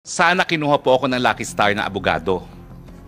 Sana kinuha po ako ng Lucky Star na abogado.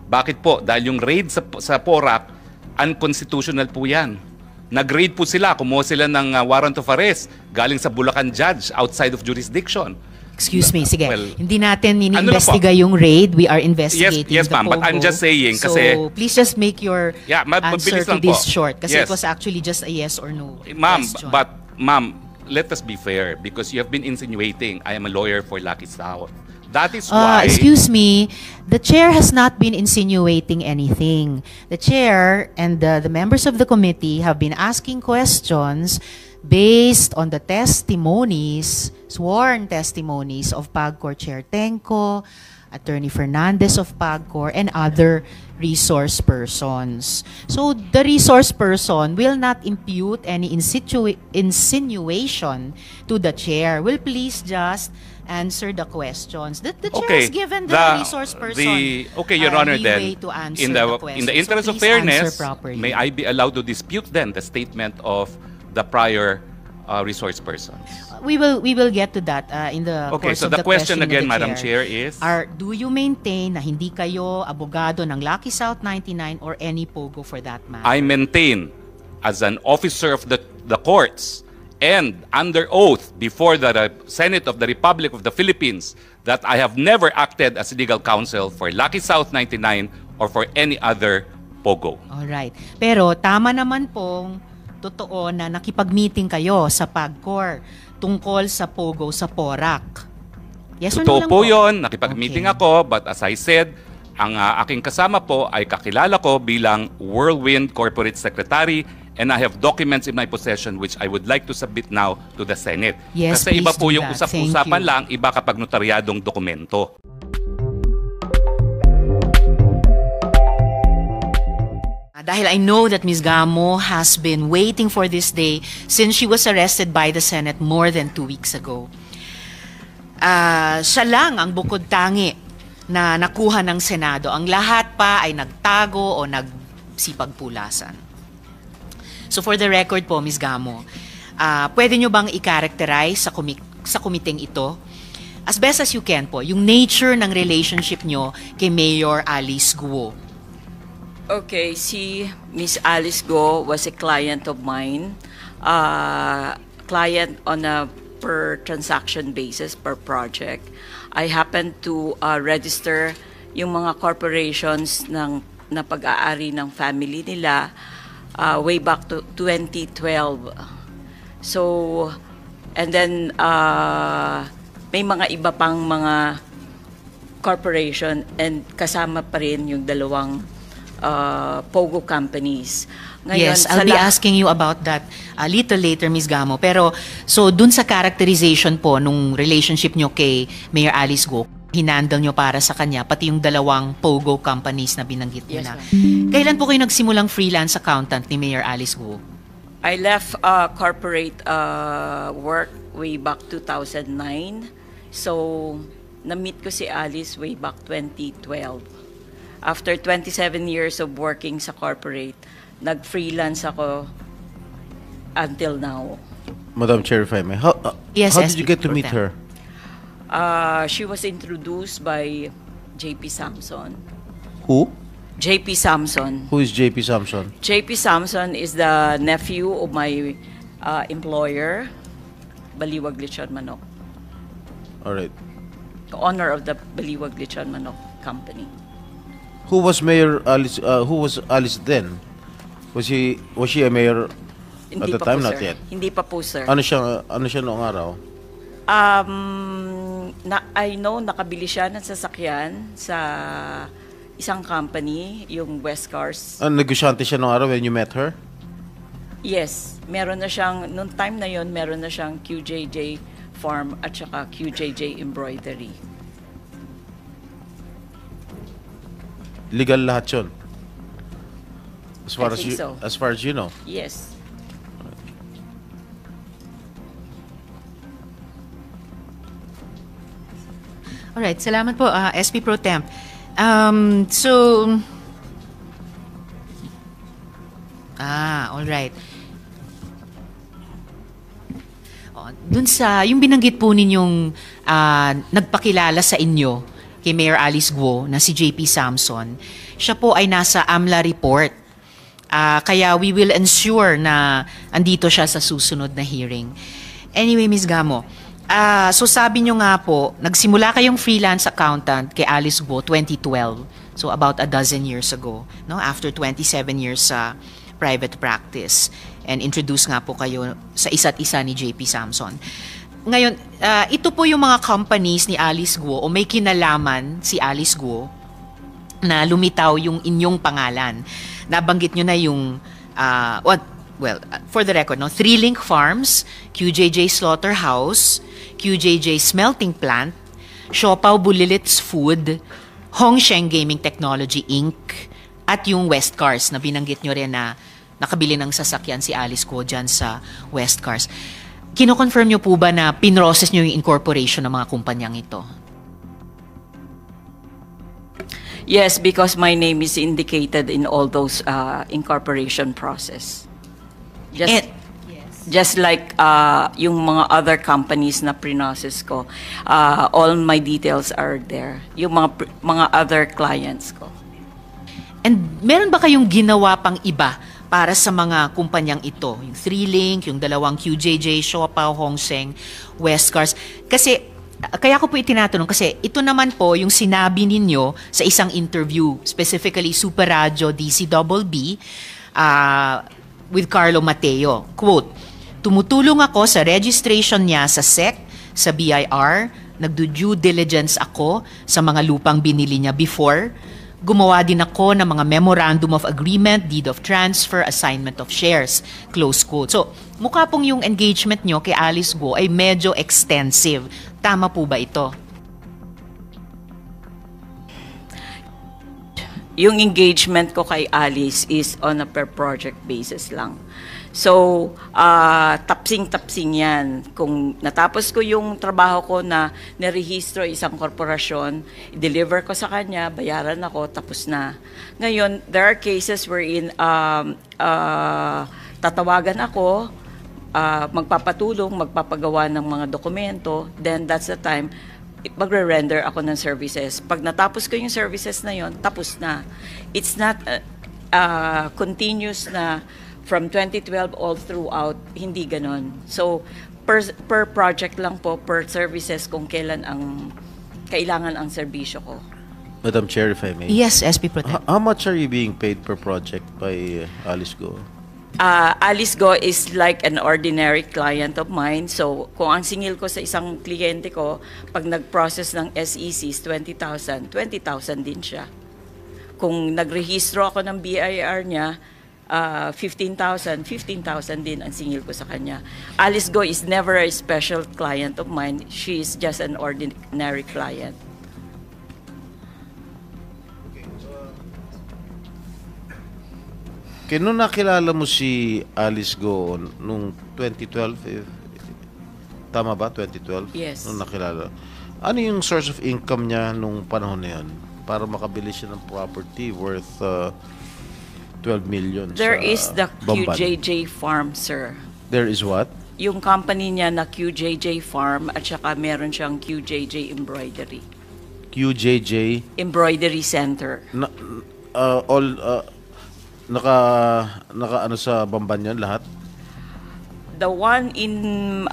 Bakit po? Dahil yung raid sa PORAC, unconstitutional po yan. Nag-raid po sila, kumuha sila ng warrant of arrest galing sa Bulacan judge outside of jurisdiction. Excuse me, sige. Well, hindi natin ano ini-investiga yung raid. We are investigating yes, the ma'am, but I'm POGO. just saying So, kasi... please just make your answer mabilis to lang this po. short. Kasi Yes. it was actually just a yes or no Ma'am, question. but ma'am, let us be fair because you have been insinuating I am a lawyer for Lucky Star. That is why... Excuse me, the chair has not been insinuating anything. The chair and the members of the committee have been asking questions based on the testimonies, sworn testimonies of PAGCOR Chair Tenco, Attorney Fernandez of PAGCOR, and other resource persons. So the resource person will not impute any insinuation to the chair. Will please just answer the questions. The chair has given the resource person Your Honor, leeway then, to answer in the questions. in the interest So of please fairness, answer properly. may I be allowed to dispute then the statement of the prior resource person? We will get to that in the Okay, course so of the the question questioning again, of the Madam Chair, is... do you maintain na hindi kayo abogado ng Lucky South 99 or any POGO for that matter? I maintain as an officer of the courts and under oath before the Senate of the Republic of the Philippines that I have never acted as legal counsel for Lucky South 99 or for any other POGO. Alright. Pero tama naman pong totoo na nakipag-meeting kayo sa PAGCOR tungkol sa POGO sa PORAC. Yes or no Totoo lang po yun, nakipag-meeting Okay. ako, but as I said, ang aking kasama po ay kakilala ko bilang Whirlwind Corporate Secretary and I have documents in my possession which I would like to submit now to the Senate. Yes, Kasi iba please po do yung that. Thank usap-usapan you. lang, iba kapag notaryadong dokumento. Dahil I know that Ms. Gamo has been waiting for this day since she was arrested by the Senate more than 2 weeks ago. Siya lang ang bukod tangi na nakuha ng Senado. Ang lahat pa ay nagtago o nagsipagpulasan. So for the record po, Ms. Gamo, pwede nyo bang i-characterize sa komiteng ito, as best as you can po, yung nature ng relationship nyo kay Mayor Alice Guo? Okay, si Miss Alice Go was a client of mine, client on a per transaction basis, per project. I happened to register yung mga corporations na pag-aari ng family nila way back to 2012. So, and then may mga iba pang mga corporation and kasama pa rin yung dalawang POGO companies. Ngayon, Yes, I'll be asking you about that a little later, Ms. Gamo. Pero, so dun sa characterization po nung relationship nyo kay Mayor Alice Go, hinandle nyo para sa kanya, pati yung dalawang POGO companies na binanggit nyo Yes, na. ma'am. Kailan po kayo nagsimulang freelance accountant ni Mayor Alice Go? I left corporate work way back 2009. So, na-meet ko si Alice way back 2012. After 27 years of working sa corporate, nag-freelance ako until now. Madam Chair, if I may, how Yes, did you SP get to Pro meet Tem. her? She was introduced by JP Samson. Who? JP Samson. Who is JP Samson? JP Samson is the nephew of my employer, Baliwag Lechon Manok. All right. The owner of the Baliwag Lechon Manok company. Who was Mayor Alice? Who was Alice then? Was she a mayor at the pa time? po, Not sir. yet. Hindi pa po, sir. Ano siya noong araw? I know nakabili siya ng sasakyan sa isang company, yung West Cars. Negosyante siya noong araw when you met her? Yes, meron na siyang, nung time na yon meron na siyang QJJ Farm at saka QJJ Embroidery. Legal lahat yun? As far I think so. As far as you know? Yes. Alright, salamat po, SP Pro Temp. Alright. dun sa, yung binanggit po ninyong nagpakilala sa inyo kay Mayor Alice Guo na si JP Samson, siya po ay nasa AMLA report. Kaya we will ensure na andito siya sa susunod na hearing. Anyway, Ms. Gamo, so sabi nyo nga po, nagsimula kayong freelance accountant kay Alice Guo 2012. So about a dozen years ago, no? After 27 years sa private practice. And introduce nga po kayo sa isa't isa ni JP Samson. Ngayon, ito po yung mga companies ni Alice Guo o may kinalaman si Alice Guo na lumitaw yung inyong pangalan. Nabanggit nyo na yung, for the record, no? 3Link Farms, QJJ Slaughterhouse, QJJ Smelting Plant, Siopaw Bulilits Food, Hongsheng Gaming Technology Inc., at yung West Cars na binanggit nyo rin na nakabili ng sasakyan si Alice Guo dyan sa West Cars. Kino-confirm nyo po ba na pinrocess nyo yung incorporation ng mga kumpanyang ito? Yes, because my name is indicated in all those incorporation process. Just like yung mga other companies na pre-process ko, all my details are there. Yung mga other clients ko. And meron ba kayong ginawa pang iba para sa mga kumpanyang ito? Yung 3Link, yung dalawang QJJ, Siopaw, Hongsheng, West Cars. Kasi kaya ko po itinatanong kasi ito naman po yung sinabi ninyo sa isang interview, specifically Super Radio DCBB with Carlo Mateo. Quote, "Tumutulong ako sa registration niya sa SEC, sa BIR, nagdo-due diligence ako sa mga lupang binili niya before. Gumawa din ako ng mga memorandum of agreement, deed of transfer, assignment of shares." Close quote. So, mukha pong yung engagement nyo kay Alice Guo ay medyo extensive. Tama po ba ito? Yung engagement ko kay Alice is on a per project basis lang. So, tapsing-tapsing yan. Kung natapos ko yung trabaho ko na nirehistro isang korporasyon, i-deliver ko sa kanya, bayaran ako, tapos na. Ngayon, there are cases wherein tatawagan ako, magpapatulong, magpapagawa ng mga dokumento, then that's the time magre-render ako ng services. Pag natapos ko yung services na yon, tapos na. It's not continuous na from 2012 all throughout, hindi ganon. So, per project lang po, per services kung kailan kailangan ang serbisyo ko. Madam Chair, if I may. Yes, SP Pro Tem. How much are you being paid per project by Alice Guo? Alice Guo is like an ordinary client of mine. So, kung ang singil ko sa isang kliyente ko, pag nag-process ng SECs, 20,000 din siya. Kung nagrehistro ako ng BIR niya, 15,000 din ang singil ko sa kanya. Alice Guo is never a special client of mine. She is just an ordinary client. Nung nakilala mo si Alice Guo nung 2012, tama ba? 2012? Yes. Nung nakilala. Ano yung source of income niya nung panahon na yun? Para makabili siya ng property worth 12 million There sa is the Bamban. QJJ Farm, sir. There is what? Yung company niya na QJJ Farm at saka meron siyang QJJ Embroidery. QJJ? Embroidery Center. Naka ano sa Bamban yan lahat? The one in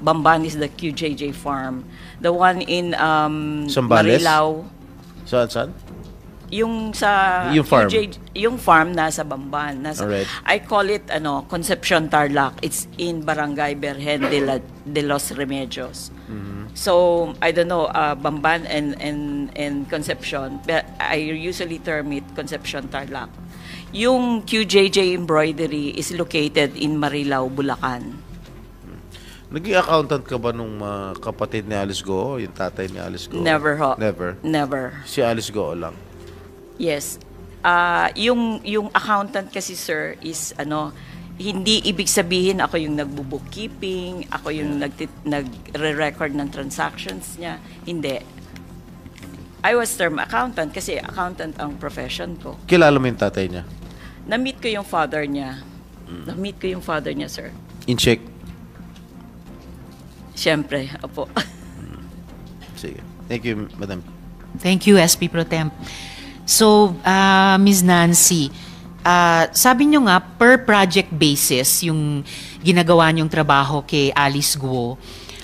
Bamban is the QJJ Farm. The one in Zambales? Marilao. Saan? Yung sa Yung farm. yung farm nasa Bamban. Alright. I call it Concepcion Tarlac. It's in Barangay Berhen de los Remedios. So I don't know Bamban and Concepcion, but I usually term it Concepcion Tarlac. Yung QJJ Embroidery is located in Marilao, Bulacan. Naging accountant ka ba nung kapatid ni Alice Guo, yung tatay ni Alice Guo? Never ho. Never. Never. Si Alice Guo lang. Yes. Yung accountant kasi, sir, is hindi ibig sabihin ako yung nagbo-bookkeeping, ako yung nagre-record ng transactions niya. Hindi. I was term accountant kasi accountant ang profession ko. Kilala mo yung tatay niya? Na-meet ko yung father niya. Na-meet ko yung father niya, sir. In check? Siyempre, opo. Sige. Thank you, Madam. Thank you, SP Pro Temp. So, Ms. Nancy, sabi nyo nga, per project basis, yung ginagawa nyong trabaho kay Alice Guo,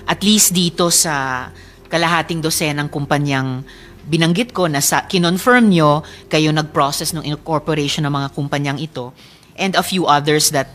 at least dito sa kalahating dosenang kumpanyang binanggit ko na kinonfirm nyo, kayo nag-process ng incorporation ng mga kumpanyang ito, and a few others that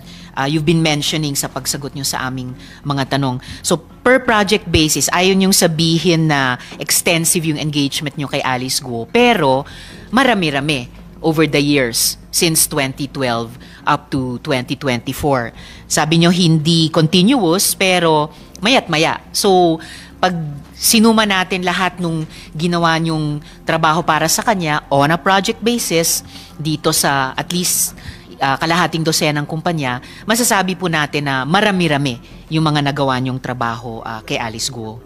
you've been mentioning sa pagsagot nyo sa aming mga tanong. So, per project basis, ayon yung sabihin na extensive yung engagement nyo kay Alice Guo, pero marami-rami over the years since 2012 up to 2024. Sabi nyo hindi continuous, pero mayat-maya. So, pag sinuma natin lahat nung ginawa nyong trabaho para sa kanya on a project basis, dito sa at least kalahating dosenang kumpanya, masasabi po natin na marami-rami yung mga nagawa niyong trabaho kay Alice Guo.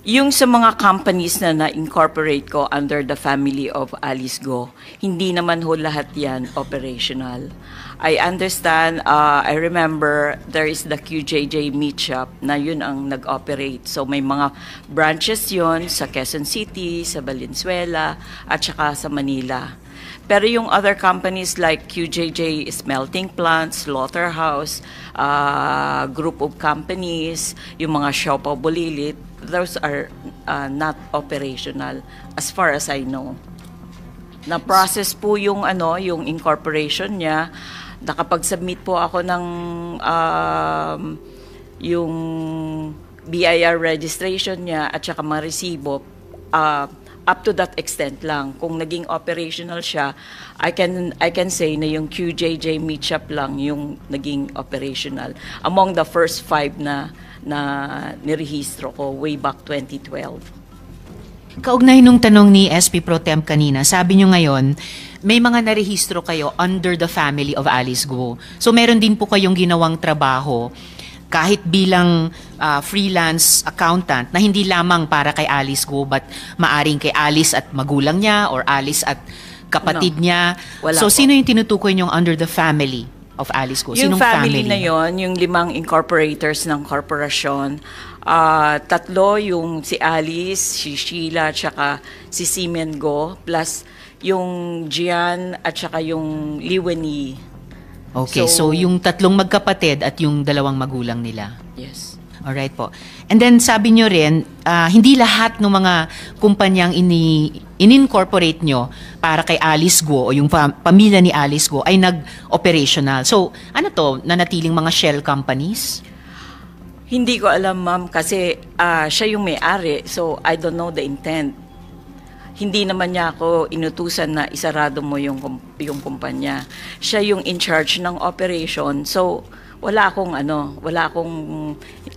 Yung sa mga companies na na-incorporate ko under the family of Alice Guo, hindi naman ho lahat yan operational. I understand, I remember there is the QJJ Meat Shop na yun ang nag-operate. So may mga branches yon sa Quezon City, sa Valenzuela, at saka sa Manila. Pero yung other companies like QJJ Smelting Plant, Slaughterhouse, group of companies, yung mga Siopaw Bulilit, those are not operational as far as I know. Na-process po yung yung incorporation niya. Nakapag-submit po ako ng yung BIR registration niya at saka mga resibo up to that extent lang. Kung naging operational siya, I can say na yung QJJ Meat Shop lang yung naging operational among the first 5 na nirehistro ko way back 2012. Kaugnay nung tanong ni SP Pro Temp kanina, sabi nyo ngayon, may mga narehistro kayo under the family of Alice Guo. So meron din po kayong ginawang trabaho kahit bilang freelance accountant na hindi lamang para kay Alice Guo but maaring kay Alice at magulang niya or Alice at kapatid niya. Wala so po. sino yung tinutukoy nyong under the family of Alice Guo? Yung Sinong family na yon, yung 5 incorporators ng korporasyon, 3 yung si Alice, si Sheila, tsaka si Simen Go, plus yung Gian at saka yung Liweni. Okay, so yung 3 magkapatid at yung 2 magulang nila. Yes. Alright po. And then sabi nyo rin, hindi lahat ng mga kumpanyang in-incorporate nyo para kay Alice Guo o yung pamilya ni Alice Guo ay nag-operational. So ano to, nanatiling mga shell companies? Hindi ko alam, ma'am, kasi siya yung may-ari, so I don't know the intent. Hindi naman niya ako inutusan na isarado mo yung kumpanya. Siya yung in charge ng operation, so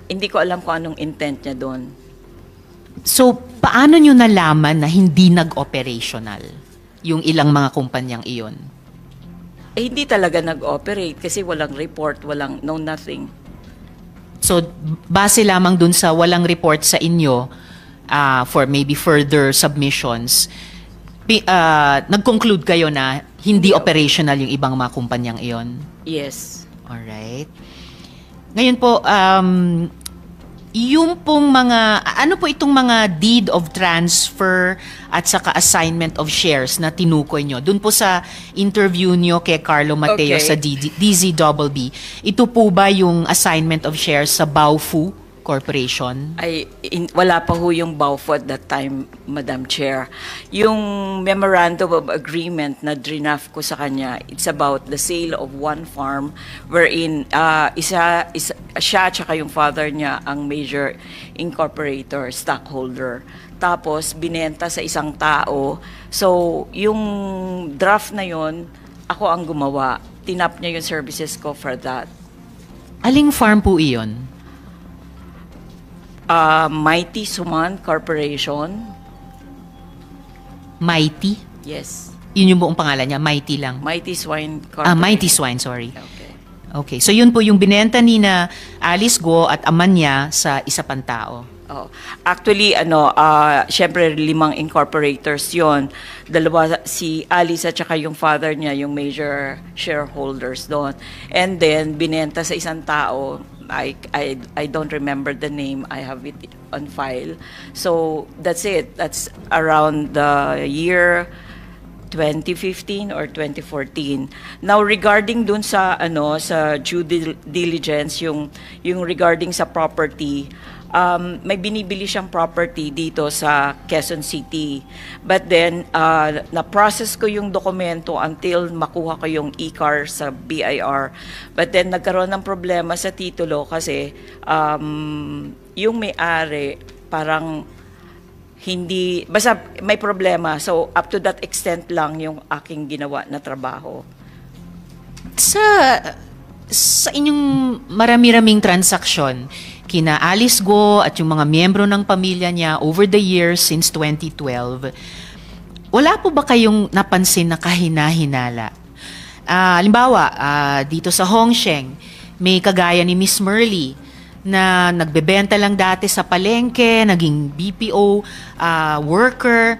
hindi ko alam kung anong intent niya doon. So paano nyo nalaman na hindi nag-operational yung ilang mga kumpanyang iyon? Hindi talaga nag-operate kasi walang report, nothing. So, base lamang dun sa walang report sa inyo for maybe further submissions, nag-conclude kayo na hindi operational yung ibang mga kumpanyang iyon? Yes. Alright. Ngayon po, yung pong ano po itong mga deed of transfer at saka assignment of shares na tinukoy nyo? Doon po sa interview nyo kay Carlo Mateo Okay. sa DZBB, ito po ba yung assignment of shares sa Baofu Corporation? Wala pa ho yung BAUFO at that time, Madam Chair. Yung memorandum of agreement na draft ko sa kanya, it's about the sale of one farm wherein siya tsaka yung father niya ang major incorporator, stockholder. Tapos binenta sa isang tao. So yung draft na yon, ako ang gumawa. Tinap niya yung services ko for that. Aling farm po iyon? Mighty Suman Corporation. Mighty? Yes. Yun yung buong pangalan niya, Mighty lang. Mighty Swine Corporation. Mighty Swine, sorry. Okay. Okay, so yun po yung binenta ni na Alice Guo at ama niya sa isa pang tao. Oh. Actually, syempre 5 incorporators yon. Dalawa, si Alice at saka yung father niya, yung major shareholders doon. And then, binenta sa isang tao. I don't remember the name. I have it on file. So, that's it. That's around the year 2015 or 2014. Now regarding dun sa sa due diligence yung regarding sa property, may binibili siyang property dito sa Quezon City. But then na-process ko yung dokumento until makuha ko yung e-car sa BIR. But then nagkaroon ng problema sa titulo kasi yung may-ari parang hindi, basta may problema. So, up to that extent lang yung aking ginawa na trabaho. Sa inyong marami-raming transaksyon, kina Alice Guo at yung mga miyembro ng pamilya niya over the years since 2012, wala po ba kayong napansin na kahina-hinala? Halimbawa, dito sa Hongsheng, may kagaya ni Miss Merly, na nagbebenta lang dati sa palengke, naging BPO worker,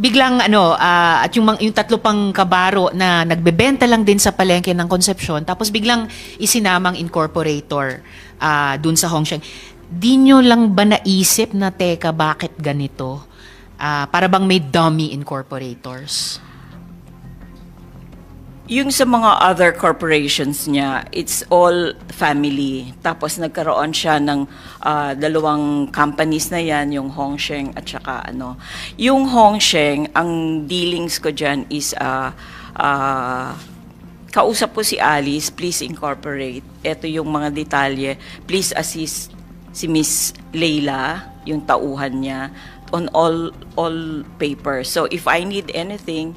biglang at yung 3 pang kabaro na nagbebenta lang din sa palengke ng Concepcion, tapos biglang isinamang incorporator dun sa Hongsheng. Di nyo lang ba naisip na, teka, bakit ganito? Para bang may dummy incorporators? Yung sa mga other corporations niya, it's all family. Tapos nagkaroon siya ng 2 companies na yan, yung Hongsheng at saka Yung Hongsheng, ang dealings ko dyan is kausap ko si Alice, please incorporate. Ito yung mga detalye. Please assist si Miss Leila, yung tauhan niya, on all papers. So if I need anything,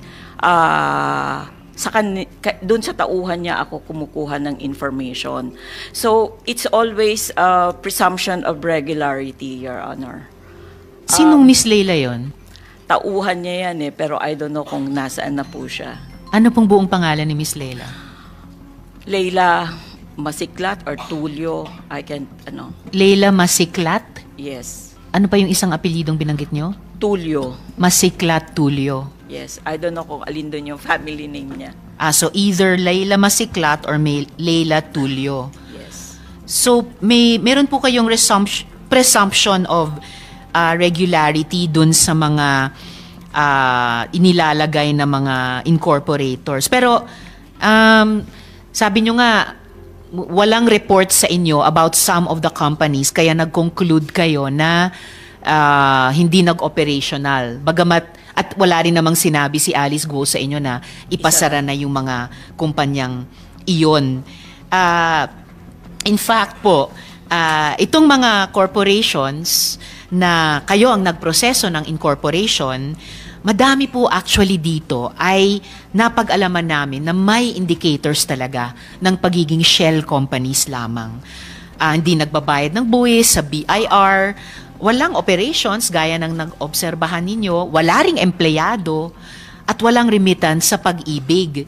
doon sa tauhan niya ako kumukuha ng information. So, it's always a presumption of regularity, Your Honor. Sinong Miss Leila yon? Tauhan niya yan pero I don't know kung nasaan na po siya. Ano pong buong pangalan ni Miss Leila? Leila Masiklat or Tulio, Leila Masiklat? Yes. Ano pa yung isang apelidong binanggit nyo? Tulio. Masiklat Tulio. Yes, I don't know kung alin doon yung family name niya. So either Leila Masiklat or Leila Tulio. Yes. So meron po kayong presumption of regularity dun sa mga inilalagay na mga incorporators. Pero sabi nyo nga, walang report sa inyo about some of the companies, kaya nag-conclude kayo na hindi nag-operational. Bagamat, at wala rin namang sinabi si Alice Guo sa inyo na ipasara na yung mga kumpanyang iyon. In fact po, itong mga corporations na kayo ang nagproseso ng incorporation, madami po actually dito ay napag-alaman namin na may indicators talaga ng pagiging shell companies lamang. Hindi nagbabayad ng buwis sa BIR, walang operations gaya ng nag-obserbahan ninyo, wala ring empleyado, at walang remittance sa Pag-ibig.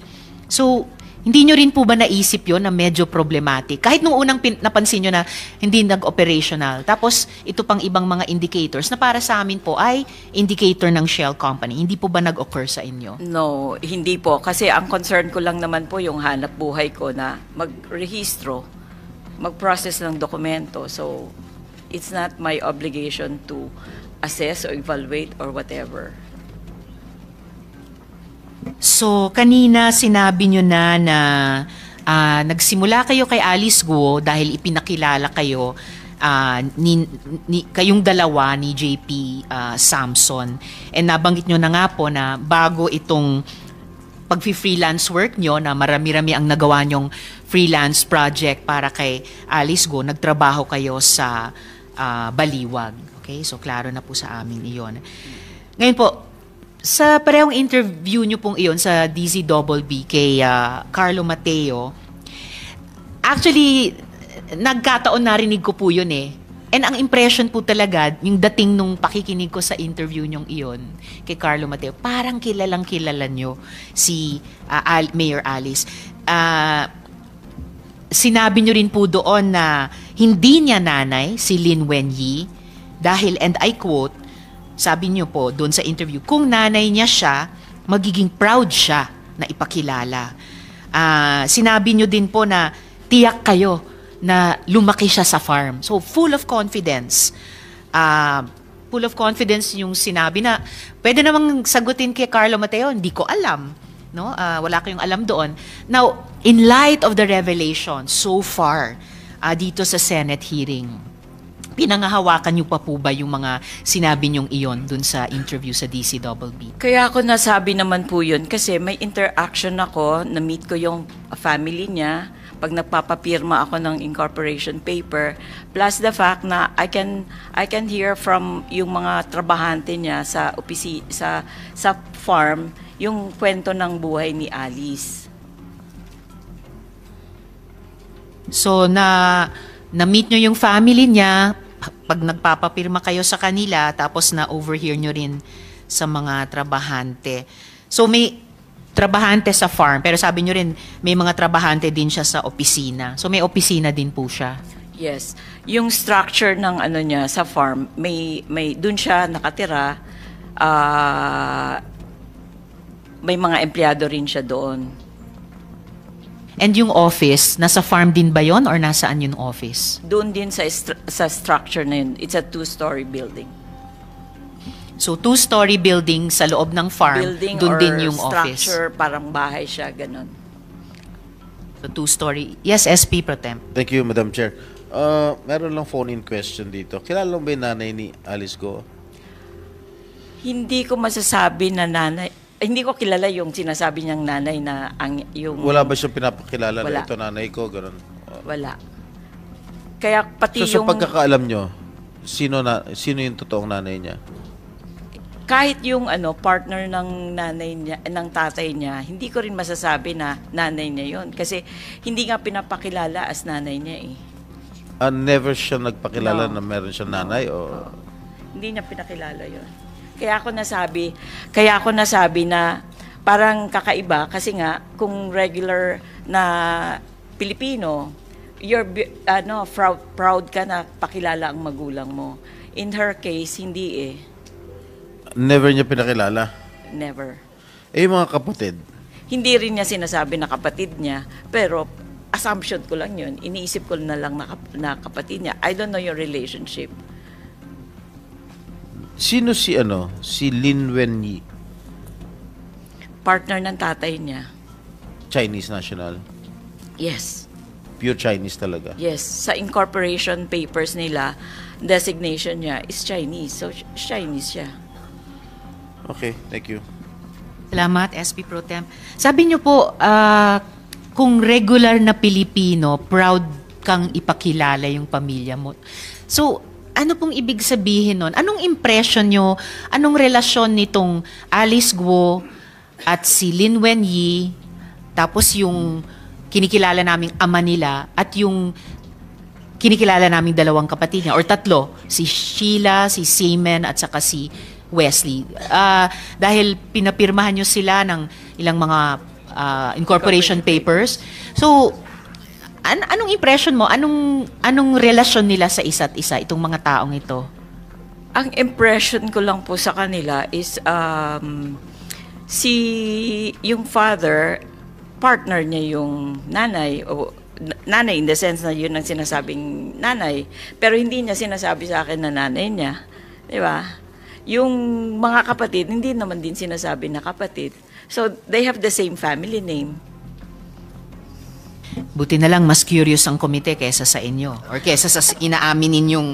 So, hindi nyo rin po ba naisip yon na medyo problematic? Kahit nung unang napansin nyo na hindi nag-operational, tapos ito pang ibang mga indicators na para sa amin po ay indicator ng shell company. Hindi po ba nag-occur sa inyo? No, hindi po. Kasi ang concern ko lang naman po yung hanap buhay ko na mag-rehistro, mag-process ng dokumento. So, it's not my obligation to assess or evaluate or whatever. So, kanina sinabi nyo na nagsimula kayo kay Alice Guo dahil ipinakilala kayo kayong dalawa ni JP Samson. And nabanggit nyo na nga po na bago itong pag-freelance work nyo, na marami-rami ang nagawa nyong freelance project para kay Alice Guo, nagtrabaho kayo sa Baliwag. Okay? So, klaro na po sa amin iyon. Ngayon po, sa parehong interview nyo pong iyon sa DZBB kay Carlo Mateo, actually, nagkataon narinig ko po yun . And ang impression po talaga, yung dating nung pakikinig ko sa interview nyong iyon kay Carlo Mateo, parang kilalang kilala nyo si Mayor Alice. Sinabi nyo rin po doon na hindi niya nanay si Lin Wenyi dahil, and I quote, sabi nyo po doon sa interview, kung nanay niya siya, magiging proud siya na ipakilala. Sinabi nyo din po na tiyak kayo na lumaki siya sa farm. So, full of confidence. Full of confidence yung sinabi na, pwede namang sagutin kay Carlo Mateo, hindi ko alam. No? Wala kayong alam doon. Now, in light of the revelation so far dito sa Senate hearing, pinangahawakan niyo pa po ba yung mga sinabi niyong iyon dun sa interview sa DCBB? Kaya ako nasabi naman po yun kasi may interaction ako, na-meet ko yung family niya pag nagpapapirma ako ng incorporation paper, plus the fact na I can hear from yung mga trabahante niya sa sa farm yung kwento ng buhay ni Alice. So na-meet nyo yung family niya pag nagpapapirma kayo sa kanila, tapos na-overhear nyo rin sa mga trabahante. So may trabahante sa farm, pero sabi nyo rin may mga trabahante din siya sa opisina. So may opisina din po siya. Yes. Yung structure ng ano niya sa farm, may doon siya nakatira. May mga empleyado rin siya doon. And yung office, nasa farm din ba yon or nasaan yung office? Doon din sa structure na yun. It's a 2-story building. So 2-story building sa loob ng farm, Building doon or din yung office. structure, parang bahay siya, ganun. So 2-story. Yes, SP Pro Temp. Thank you, Madam Chair. Meron lang phone-in question dito. Kilala mo ba yung nanay ni Alice Go? Hindi ko masasabi na nanay. Hindi ko kilala yung sinasabi niyang nanay na yung... Wala ba siyang pinapakilala Wala. na ito nanay ko? Ganun. Wala. Kaya pati So, yung... sa pagkakaalam nyo, sino yung totoong nanay niya? Kahit yung partner ng nanay niya, ng tatay niya, hindi ko rin masasabi na nanay niya yon kasi hindi nga pinapakilala as nanay niya eh. Never siya nagpakilala No. na meron siyang nanay? O... Hindi niya pinakilala yon. Kaya ako nasabi na parang kakaiba kasi nga kung regular na Pilipino, proud ka na pakilala ang magulang mo. In her case, hindi eh. Never niya pinakilala? Never. Yung mga kapatid? Hindi rin niya sinasabi na kapatid niya, pero assumption ko lang yun. Iniisip ko na lang na kapatid niya. I don't know your relationship. Sino si Lin Wenyi? Partner ng tatay niya. Chinese national? Yes. Pure Chinese talaga? Yes. Sa incorporation papers nila, designation niya is Chinese. So, Chinese siya. Okay, thank you. Salamat, SP Pro Temp. Sabi niyo po, kung regular na Pilipino, proud kang ipakilala yung pamilya mo. So, ano pong ibig sabihin nun? Anong impression nyo? Anong relasyon nitong Alice Guo at si Lin Wenyi, tapos yung kinikilala naming ama nila at yung kinikilala naming dalawang kapatid niya, or tatlo, si Sheila, si Seaman, at saka si Wesley. Dahil pinapirmahan nyo sila ng ilang mga incorporation papers. So, anong impression mo? Anong relasyon nila sa isa't isa, itong mga taong ito? Ang impression ko lang po sa kanila is yung father, partner niya yung nanay, o nanay in the sense na yun ang sinasabing nanay, pero hindi niya sinasabi sa akin na nanay niya. Di ba? Yung mga kapatid, hindi naman din sinasabi na kapatid. So, they have the same family name. Buti na lang mas curious ang komite kaysa sa inyo or kaysa sa inaamin ninyong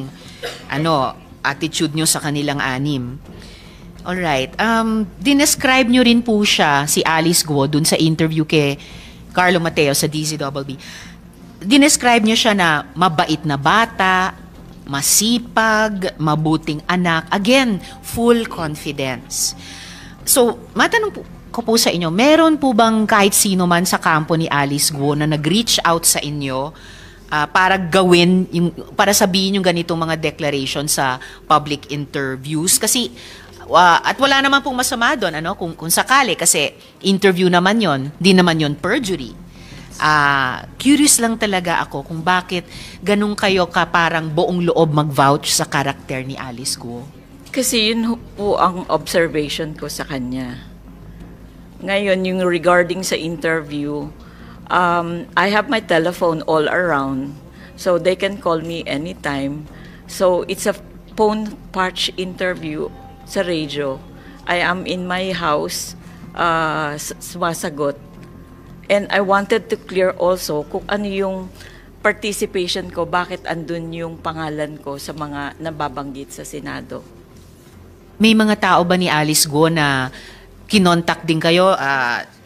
attitude nyo sa kanilang anim. Alright. Dinescribe nyo rin po siya, si Alice Guo, dun sa interview kay Carlo Mateo sa DCBB. Dinescribe nyo siya na mabait na bata, masipag, mabuting anak. Again, full confidence. So, matanong ko po sa inyo, meron po bang kahit sino man sa kampo ni Alice Guo na nag-reach out sa inyo para gawin para sabihin yung ganitong mga declaration sa public interviews kasi at wala naman pong masama doon kung sakali kasi interview naman yon, di naman yon perjury. Curious lang talaga ako kung bakit ganun kayo ka parang buong loob mag-vouch sa karakter ni Alice Guo. Kasi yun po ang observation ko sa kanya. Ngayon, yung regarding sa interview, I have my telephone all around, so they can call me anytime. So, it's a phone patch interview sa radio. I am in my house, sumasagot. And I wanted to clear also kung ano yung participation ko, bakit andun yung pangalan ko sa mga nababanggit sa Senado. May mga tao ba ni Alice Guo na kinontak din kayo,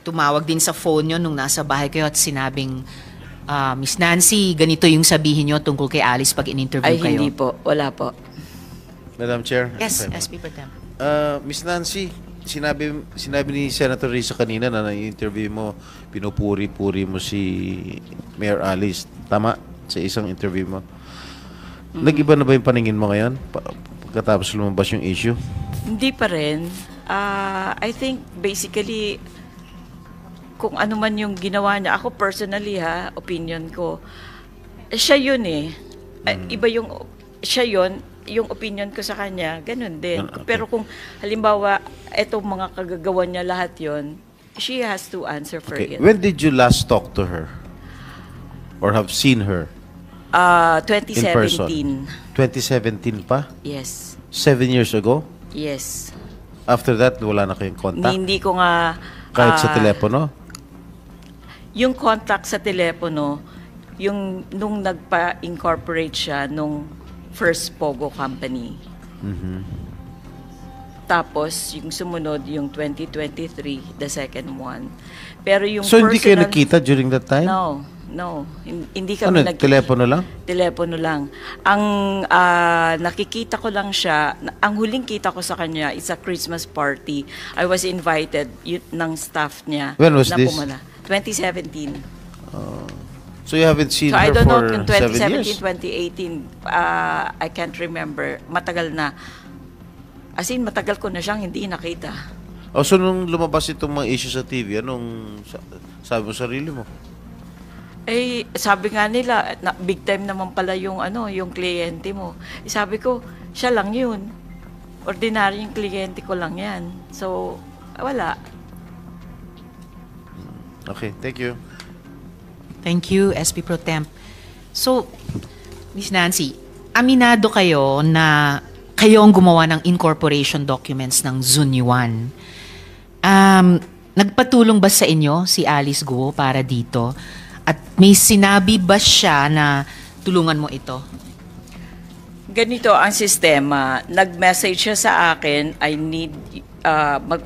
tumawag din sa phone nyo nung nasa bahay kayo at sinabing, Miss Nancy, ganito yung sabihin nyo tungkol kay Alice pag in-interview Ay, kayo? hindi po. Wala po. Madam Chair. Yes, SP Pro Tem. Miss Nancy, sinabi ni Senator Risa kanina na na-interview mo, pinupuri-puri mo si Mayor Alice. Tama? Sa isang interview mo. Nag-iba na ba yung paningin mo ngayon? Pagkatapos lumabas yung issue? Hindi pa rin. I think basically, kung ano man yung ginawa niya, ako personally opinion ko, siya yun eh. Iba yung, siya yun, yung opinion ko sa kanya, ganun din. Okay. Pero kung halimbawa, etong mga kagagawa niya lahat yun, she has to answer for it. When did you last talk to her? Or have seen her? 2017. 2017 pa? Yes. 7 years ago? Yes. After that, wala na kayong contact? Hindi ko nga... Kahit sa telepono? Yung contact sa telepono, yung nung nagpa-incorporate siya nung first Pogo company. Tapos, yung sumunod, yung 2023, the second one. Pero yung So, hindi kayo personal- nakita during that time? No. Hindi Ano, kami telepono lang? Telepono lang. Ang nakikita ko lang siya, ang huling kita ko sa kanya is a Christmas party. I was invited ng staff niya. When was na this? pumala. 2017. So, you haven't seen So I her don't know for kung 7 2017, years? 2018, I can't remember. Matagal na. As in, matagal ko na siyang hindi nakita. So, nung lumabas itong mga issue sa TV, anong sabi mo sa sarili mo? Eh, sabi nga nila, big time naman pala yung, yung kliyente mo. Eh, sabi ko, siya lang yun. Ordinaryong kliyente ko lang yan. So, wala. Okay, thank you. Thank you, SP Pro Temp. So, Miss Nancy, aminado kayo na kayo ang gumawa ng incorporation documents ng Zunyuan. Nagpatulong ba sa inyo si Alice Guo para dito? At may sinabi ba siya na tulungan mo ito? Ganito ang sistema. Nag-message siya sa akin, I need,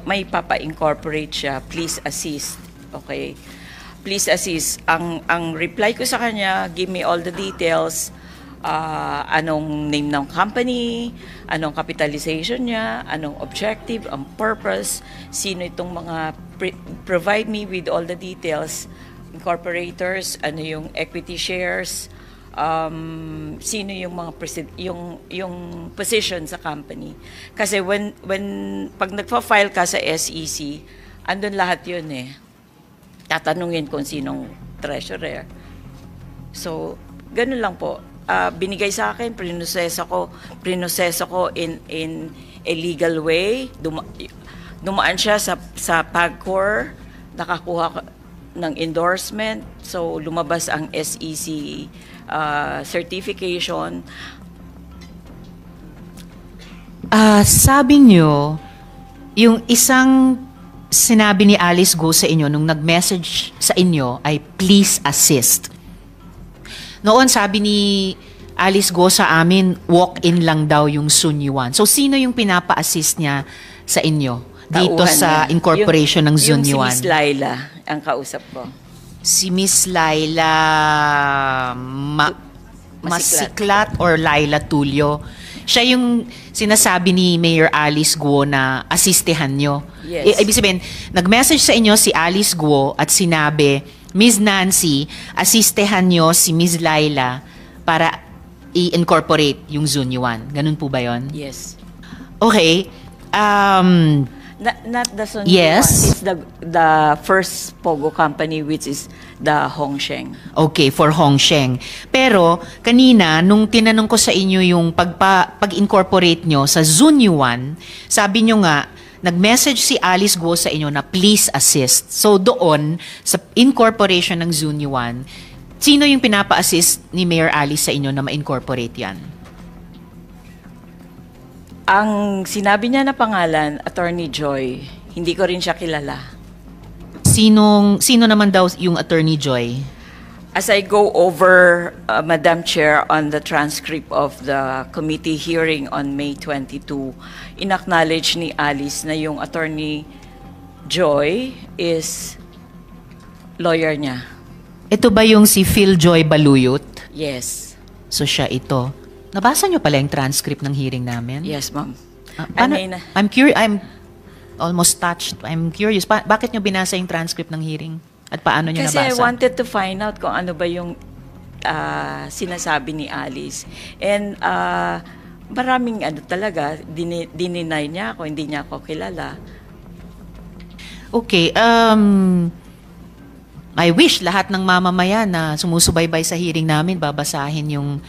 may papa-incorporate siya, please assist. Okay? Please assist. Ang reply ko sa kanya, give me all the details, anong name ng company, anong capitalization niya, anong objective, ang purpose, sino itong mga, provide me with all the details, incorporators, ano yung equity shares, sino yung mga yung position sa company. Kasi pag nagfa-file ka sa SEC, andun lahat yun eh. Tatanungin kung sinong treasurer. So, ganun lang po. Binigay sa akin, prinoseso ko in a legal way. Dumaan siya sa PAGCOR, nakakuha ng endorsement. So, lumabas ang SEC certification. Sabi niyo, yung isang sinabi ni Alice Guo sa inyo nung nag-message sa inyo ay please assist. Noon sabi ni Alice Guo sa amin, walk-in lang daw yung Zunyuan. So sino yung pinapa-assist niya sa inyo dito Tauhan sa niya. incorporation ng Yung si Zunyuan? Miss Laila ang kausap ko. Si Miss Laila Masiklat or Laila Tulio. Siya yung sinasabi ni Mayor Alice Guo na asistehan nyo. Yes. Ibig sabihin, nag-message sa inyo si Alice Guo at sinabi, Ms. Nancy, asistehan nyo si Ms. Laila para i-incorporate yung Zunyuan. Ganun po ba yon? Yes. Okay. Not the Sun Yes. It's the first Pogo company, which is the Hongsheng. Okay, for Hongsheng. Pero, kanina, nung tinanong ko sa inyo yung pag-incorporate nyo sa Zunyuan, sabi nyo nga, nag-message si Alice Guo sa inyo na please assist. So, doon, sa incorporation ng Zunyuan, sino yung pinapa-assist ni Mayor Alice sa inyo na ma-incorporate yan? Ang sinabi niya na pangalan, Attorney Joy, hindi ko rin siya kilala. Sino naman daw yung Attorney Joy? As I go over, Madam Chair, on the transcript of the committee hearing on May 22, inacknowledge ni Alice na yung Attorney Joy is lawyer niya. Ito ba yung si Phil Joy Baluyot? Yes. So siya ito. Nabasa niyo pala yung transcript ng hearing namin? Yes, ma'am. I'm curious. I'm almost touched. I'm curious. Bakit niyo binasa yung transcript ng hearing? At paano niyo Kasi nabasa? I wanted to find out kung ano ba yung sinasabi ni Alice. And maraming talaga, dininay niya ako, hindi niya ako kilala. Okay. I wish lahat ng mamamayan na sumusubaybay sa hearing namin babasahin yung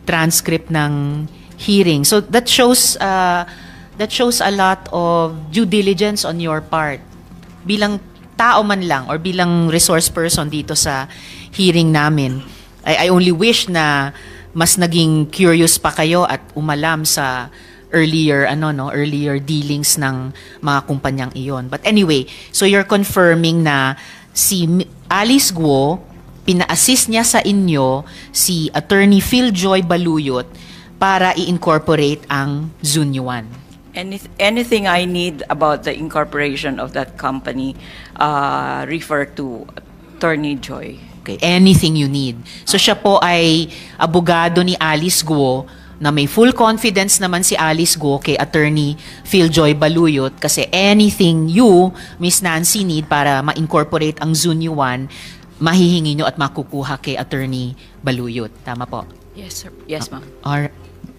transcript ng hearing. So that shows a lot of due diligence on your part. Bilang tao man lang or bilang resource person dito sa hearing namin, I only wish na mas naging curious pa kayo at umalam sa earlier dealings ng mga kumpanyang iyon. But anyway, so you're confirming na si Alice Guo, pina-assist niya sa inyo si Attorney Phil Joy Baluyot para i-incorporate ang Zunyuan. Anything I need about the incorporation of that company, refer to Attorney Joy. Okay, anything you need. So siya po ay abogado ni Alice Guo na may full confidence naman si Alice Guo kay Attorney Phil Joy Baluyot kasi anything you, Miss Nancy, need para ma-incorporate ang Zunyuan, mahihingi nyo at makukuha kay Attorney Baluyot. Tama po? Yes, sir. Yes, ma'am.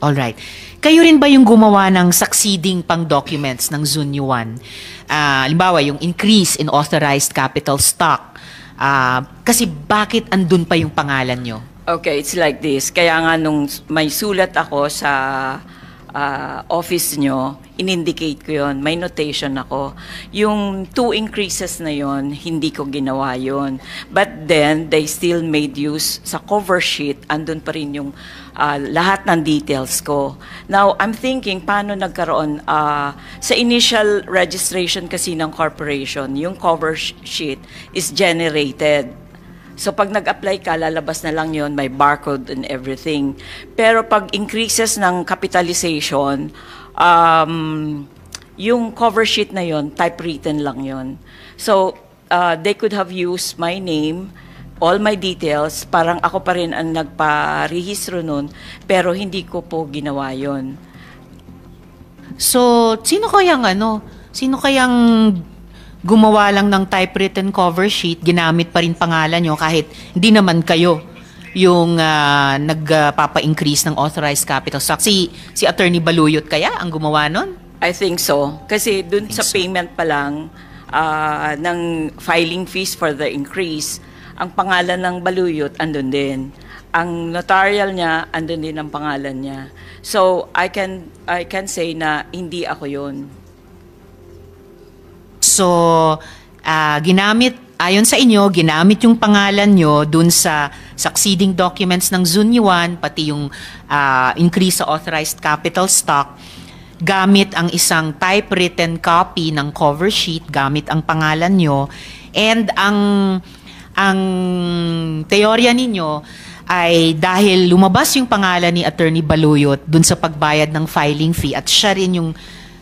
All right. Kayo rin ba yung gumawa ng succeeding pang documents ng Zunyuan? Halimbawa, yung increase in authorized capital stock. Kasi bakit andun pa yung pangalan nyo? Okay, it's like this. Kaya nga nung may sulat ako sa office nyo, in-indicate ko yon, may notation ako. Yung 2 increases na yon, hindi ko ginawa yon. But then, they still made use sa cover sheet, andun pa rin yung lahat ng details ko. Now, I'm thinking, paano nagkaroon? Sa initial registration kasi ng corporation, yung cover sheet is generated. So pag nag-apply ka, lalabas na lang yon, may barcode and everything. Pero pag increases ng capitalization, yung cover sheet na yon, typewritten lang yon. So they could have used my name, all my details, parang ako pa rin ang nagpa-rehistro nun, pero hindi ko po ginawa yon. So, sino kayang gumawa lang ng typewritten cover sheet, ginamit pa rin pangalan nyo kahit hindi naman kayo yung nagpapa-increase ng authorized capital stock. Si Attorney Baluyot kaya ang gumawa nun? I think so. Kasi dun sa payment pa lang ng filing fees for the increase, ang pangalan ng Baluyot andun din. Ang notarial niya, andun din ang pangalan niya. So, I can say na hindi ako yun. So, ayon sa inyo, ginamit yung pangalan nyo dun sa succeeding documents ng Zunyuan, pati yung increase sa authorized capital stock, gamit ang isang typewritten copy ng cover sheet, gamit ang pangalan nyo, and ang teorya ninyo ay dahil lumabas yung pangalan ni Attorney Baluyot dun sa pagbayad ng filing fee at siya rin yung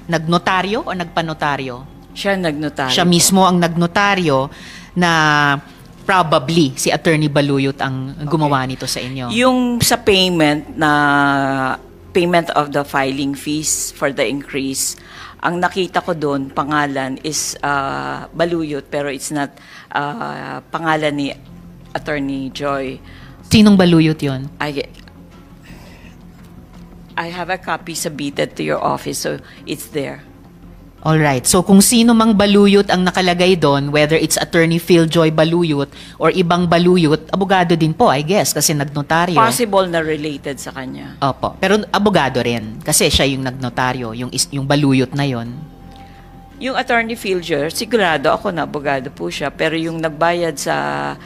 nagnotaryo o nagpanotaryo? Siya nagnotaryo. Siya mismo ang nagnotaryo na probably si Attorney Baluyot ang gumawa nito sa inyo. Yung sa payment of the filing fees for the increase, ang nakita ko doon, pangalan is Baluyot, pero it's not pangalan ni Attorney Joy. Sinong Baluyot yon? I have a copy submitted to your office, so it's there. Alright. So kung sino mang Baluyot ang nakalagay doon, whether it's Attorney Philjoy Baluyot or ibang Baluyot, abogado din po, I guess, kasi nagnotaryo. Possible na related sa kanya. Opo. Pero abogado rin, kasi siya yung nagnotaryo, yung Baluyot na yon. Yung Attorney Philjoy, sigurado ako na abogado po siya, pero yung nagbayad sa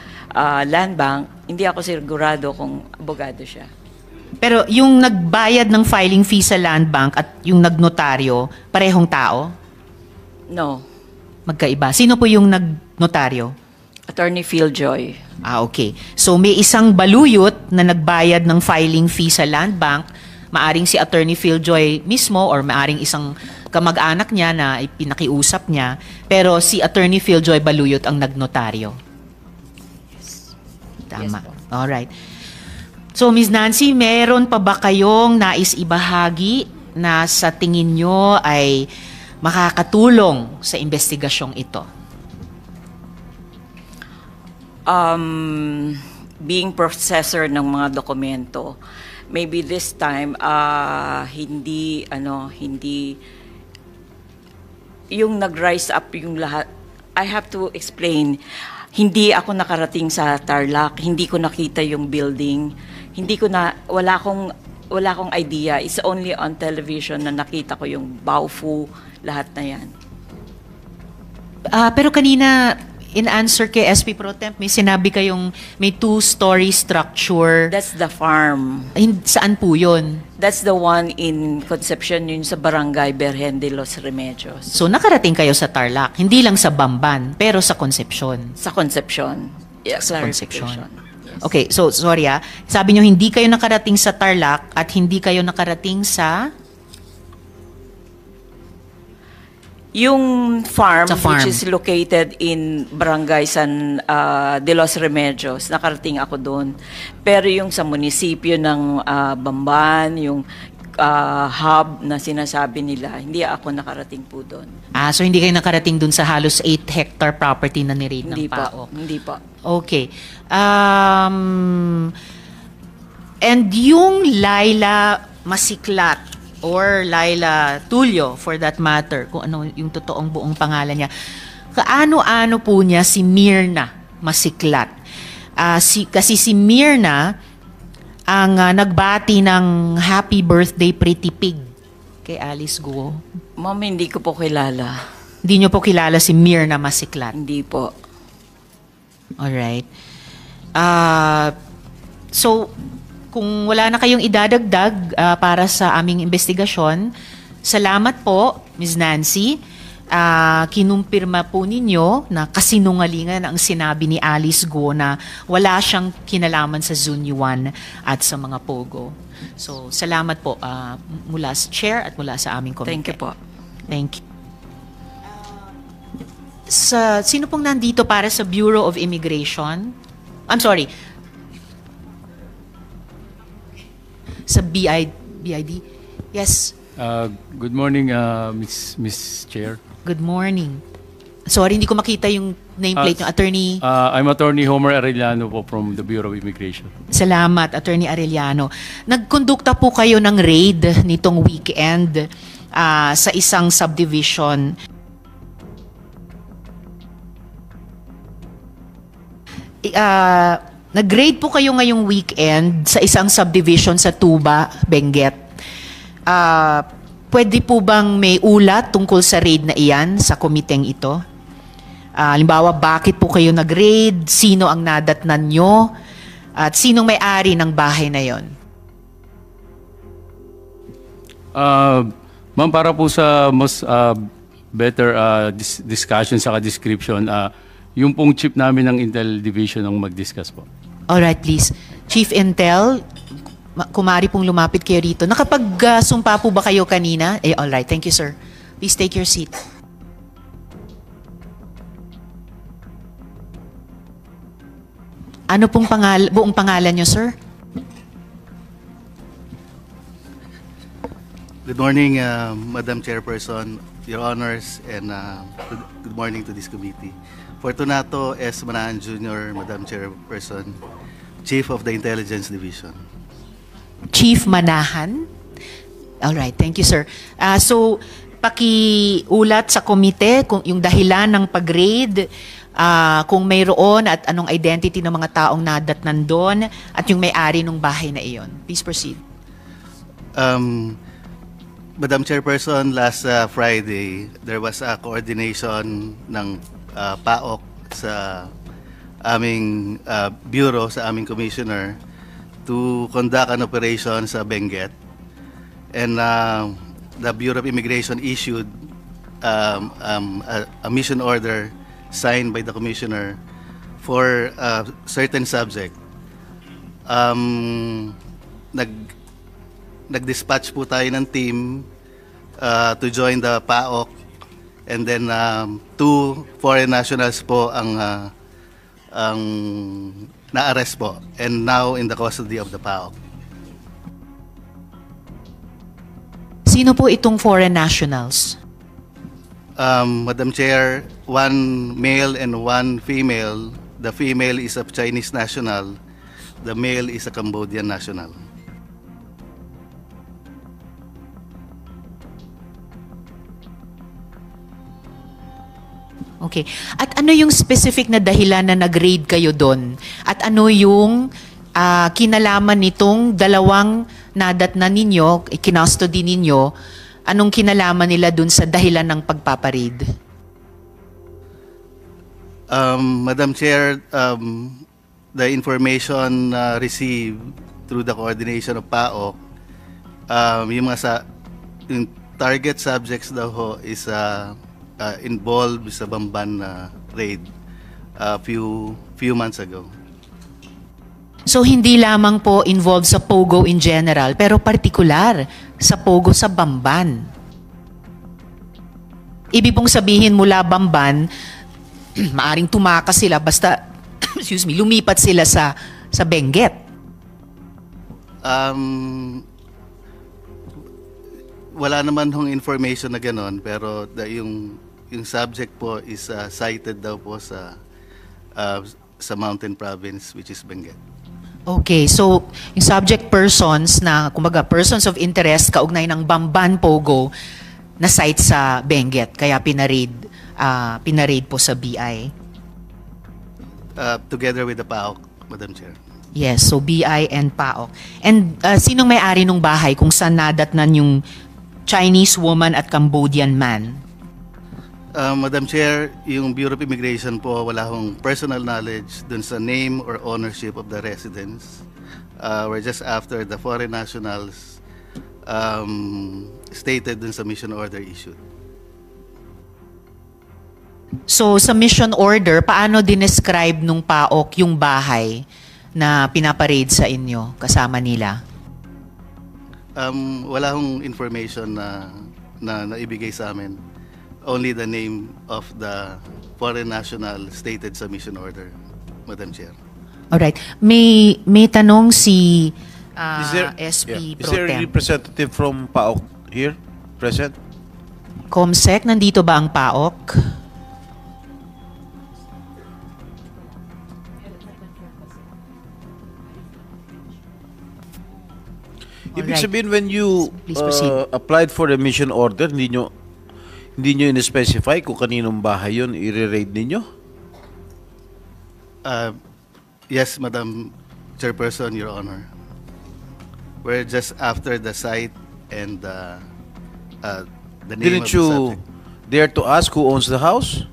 land bank, hindi ako sigurado kung abogado siya. Pero yung nagbayad ng filing fee sa land bank at yung nagnotaryo, parehong tao? No. Magkaiba. Sino po yung nagnotaryo? Attorney Philjoy. Okay. So may isang Baluyot na nagbayad ng filing fee sa land bank, maaring si Attorney Philjoy mismo or maaring isang kamag-anak niya na pinakiusap niya, pero si Attorney Philjoy Baluyot ang nagnotaryo. Tama. Yes, Alright. So Ms. Nancy, meron pa ba kayong nais ibahagi na sa tingin nyo ay makakatulong sa investigasyong ito? Being processor ng mga dokumento, maybe this time hindi yung nag-rise up yung lahat. I have to explain, hindi ako nakarating sa Tarlac, hindi ko nakita yung building, wala akong idea. It's only on television na nakita ko yung Baofu, lahat na yan. Pero kanina, in answer kay SP Pro Temp, may sinabi kayong may two-story structure. That's the farm. Saan po yun? That's the one in Concepcion, yun sa Barangay Berhen de los Remedios. So nakarating kayo sa Tarlac, hindi lang sa Bamban, pero sa Concepcion. Sa Concepcion. Yeah, Sa Concepcion. clarification. Yes. Okay, so sorry sabi nyo hindi kayo nakarating sa Tarlac at hindi kayo nakarating sa... Yung farm, Sa farm. which is located in Barangay San de los Remedios, nakarating ako doon. Pero yung sa munisipyo ng Bamban, yung hub na sinasabi nila, hindi ako nakarating po doon. So hindi kayo nakarating dun sa halos 8-hectare property na ni-raid ng Hindi pa. PAOK? Hindi pa. Okay. And yung Laila Masiklat or Laila Tulio for that matter, kung ano yung totoong buong pangalan niya, kaano-ano po niya si Myrna Masiklat? Kasi si Myrna ang nagbati ng happy birthday pretty pig kay Alice Guo. Ma'am, hindi ko po kilala. Hindi niyo po kilala si Myrna Masiklat? Hindi po. Alright. So, kung wala na kayong idadagdag para sa aming investigasyon, salamat po, Ms. Nancy. Kinumpirma po ninyo na kasinungalingan ang sinabi ni Alice Guo na wala siyang kinalaman sa Zunyuan at sa mga Pogo. So, salamat po mula sa Chair at mula sa aming komite. Thank you po. Thank you. Sino pong nandito para sa Bureau of Immigration? I'm sorry. Sa BID? Yes. Good morning, Miss Chair. Good morning. Sorry, hindi ko makita yung nameplate ng attorney. I'm Attorney Homer Arellano po from the Bureau of Immigration. Salamat, Attorney Arellano. Nagkondukta po kayo ng raid nitong weekend sa isang subdivision. Nag-raid po kayo ngayong weekend sa isang subdivision sa Tuba, Benguet. Pwede po bang may ulat tungkol sa raid na iyan sa komiteng ito? Halimbawa, bakit po kayo nag-raid? Sino ang nadatnan nyo? At sinong may-ari ng bahay na yon? Ma'am, para po sa mas better discussion sa description, yung pong chief namin ng Intel Division ang mag-discuss po. Alright, please. Chief Intel, kumari pong lumapit kayo rito. Nakapag-sumpa po ba kayo kanina? Alright, thank you, sir. Please take your seat. Ano pong buong pangalan nyo, sir? Good morning, Madam Chairperson, Your Honors, and good morning to this committee. Fortunato S. Manahan Jr., Madam Chairperson, Chief of the Intelligence Division. Chief Manahan? All right, thank you, sir. So, pakiulat sa komite kung yung dahilan ng pag-raid, kung mayroon at anong identity ng mga taong nadatnan doon at yung may-ari ng bahay na iyon. Please proceed. Madam Chairperson, last Friday, there was a coordination ng PAOK sa aming bureau, sa aming commissioner, to conduct an operation sa Benguet. And the Bureau of Immigration issued a mission order signed by the commissioner for a certain subject. Nag-dispatch po tayo ng team to join the PAOK, and then 2 foreign nationals po ang na-arrest po and now in the custody of the PAOK. Sino po itong foreign nationals? Madam Chair, 1 male and 1 female. The female is a Chinese national. The male is a Cambodian national. Okay. At ano yung specific na dahilan na nag-raid kayo doon? At ano yung kinalaman nitong dalawang nadatnan ninyo, kinustody ninyo, anong kinalaman nila doon sa dahilan ng pagpaparaid? Madam Chair, the information received through the coordination of PAOK, yung target subjects daw ho is involved sa Bamban raid a few months ago. So hindi lamang po involved sa Pogo in general, pero particular sa Pogo sa Bamban. Ibig pong sabihin mula Bamban, maaring tumakas sila basta excuse me, lumipat sila sa Benguet. Wala naman hong information na gano'n, pero yung subject po is cited daw po sa Mountain Province, which is Benguet. Okay, so yung subject persons na, kumbaga, persons of interest kaugnay ng Bamban Pogo na site sa Benguet, kaya pinaraid po sa BI. Together with the PAOK, Madam Chair. Yes, so BI and PAOK. And sinong may-ari ng bahay kung saan nadatnan yung Chinese woman at Cambodian man? Madam Chair, yung Bureau of Immigration po, wala hong personal knowledge dun sa name or ownership of the residents. We're just after the foreign nationals stated dun sa mission order issued. So sa mission order, paano dinescribe nung PAOK yung bahay na pinaparade sa inyo kasama nila? Wala hong information na naibigay sa amin. Only the name of the foreign national stated sa mission order, Madam Chair. Alright. May tanong si SP Is Pro there a Tem. representative from PAOK here present? Comsec, nandito ba ang PAOK? Ibig Alright. sabihin, when you Please proceed. applied for a mission order, hindi nyo in-specify kung kaninong bahay yun i-raid ninyo? Yes, Madam Chairperson, Your Honor. We're just after the site and the name Didn't of the you subject. dare to ask who owns the house?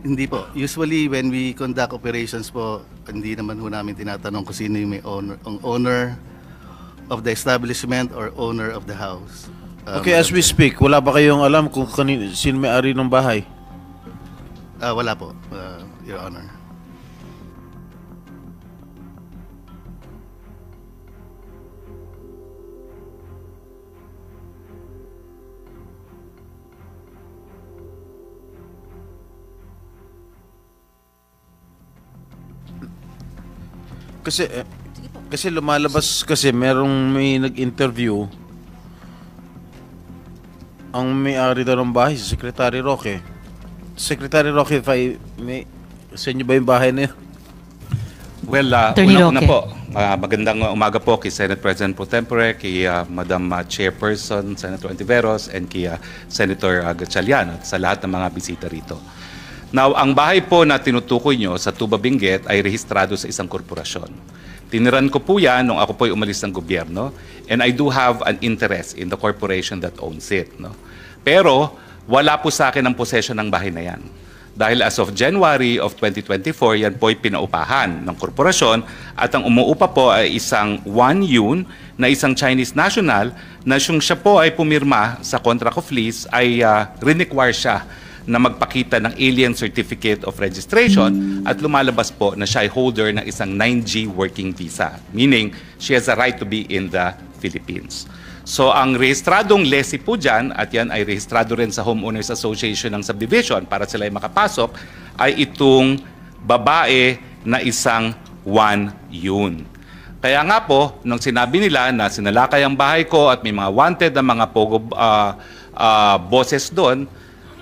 Hindi po. Usually, when we conduct operations po, hindi naman ho namin tinatanong kung sino yung may owner of the establishment or owner of the house. Okay, as we speak, wala ba kayong alam kung sino may-ari ng bahay? Wala po, Your Honor. Kasi Kasi lumalabas kasi may nag-interview ang may-ari daw ng bahay, si Secretary Roque. Secretary Roque, sa inyo ba yung bahay na yun? Well, Attorney una Roque. po, magandang umaga po kay Senate President Pro Tempore, kay Madam Chairperson, Senator Antiveros, and kay Senator Gatchalian, at sa lahat ng mga bisita rito. Now, ang bahay po na tinutukoy nyo sa Tuba Benguet ay rehistrado sa isang korporasyon. Tiniran ko po yan nung ako po ay umalis ng gobyerno, and I do have an interest in the corporation that owns it. No? Pero wala po sa akin ang possession ng bahay na yan. Dahil as of January of 2024, yan po ay pinaupahan ng korporasyon at ang umuupa po ay isang Wan Yun na isang Chinese national na siya po ay pumirma sa contract of lease ay require siya na magpakita ng alien certificate of registration at lumalabas po na siya ay holder ng isang 9G working visa. Meaning, she has a right to be in the Philippines. So ang rehistradong lessee po dyan, at yan ay rehistrado rin sa Homeowners Association ng Subdivision para sila ay makapasok, ay itong babae na isang Wan Yun. Kaya nga po, nung sinabi nila na sinalakay ang bahay ko at may mga wanted na mga pogo bosses doon,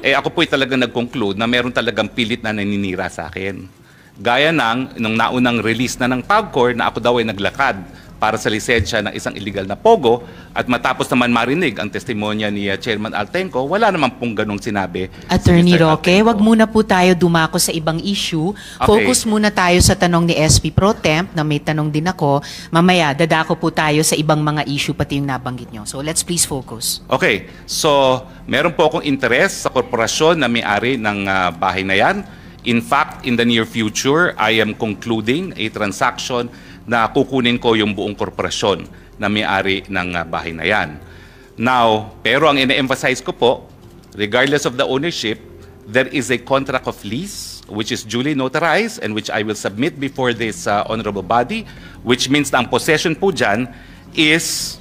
ako po'y talagang nag-conclude na meron talagang pilit na naninira sa akin. Gaya nung naunang release na ng PAGCOR na ako daw ay naglakad para sa lisensya ng isang illegal na pogo at matapos naman marinig ang testimonya ni Chairman Altenco, wala naman pong ganong sinabi. Attorney si Mr. Roque, Altenco. wag muna po tayo dumako sa ibang issue. Okay. Focus muna tayo sa tanong ni SP Pro Temp, na may tanong din ako. Mamaya, dadako po tayo sa ibang mga issue, pati yung nabanggit nyo. So let's please focus. Okay, so meron po akong interest sa korporasyon na may-ari ng bahay na yan. In fact, in the near future, I am concluding a transaction na kukunin ko yung buong korporasyon na may-ari ng bahay na yan. Now, pero ang ine-emphasize ko po, regardless of the ownership, there is a contract of lease which is duly notarized and which I will submit before this honorable body, which means na ang possession po dyan is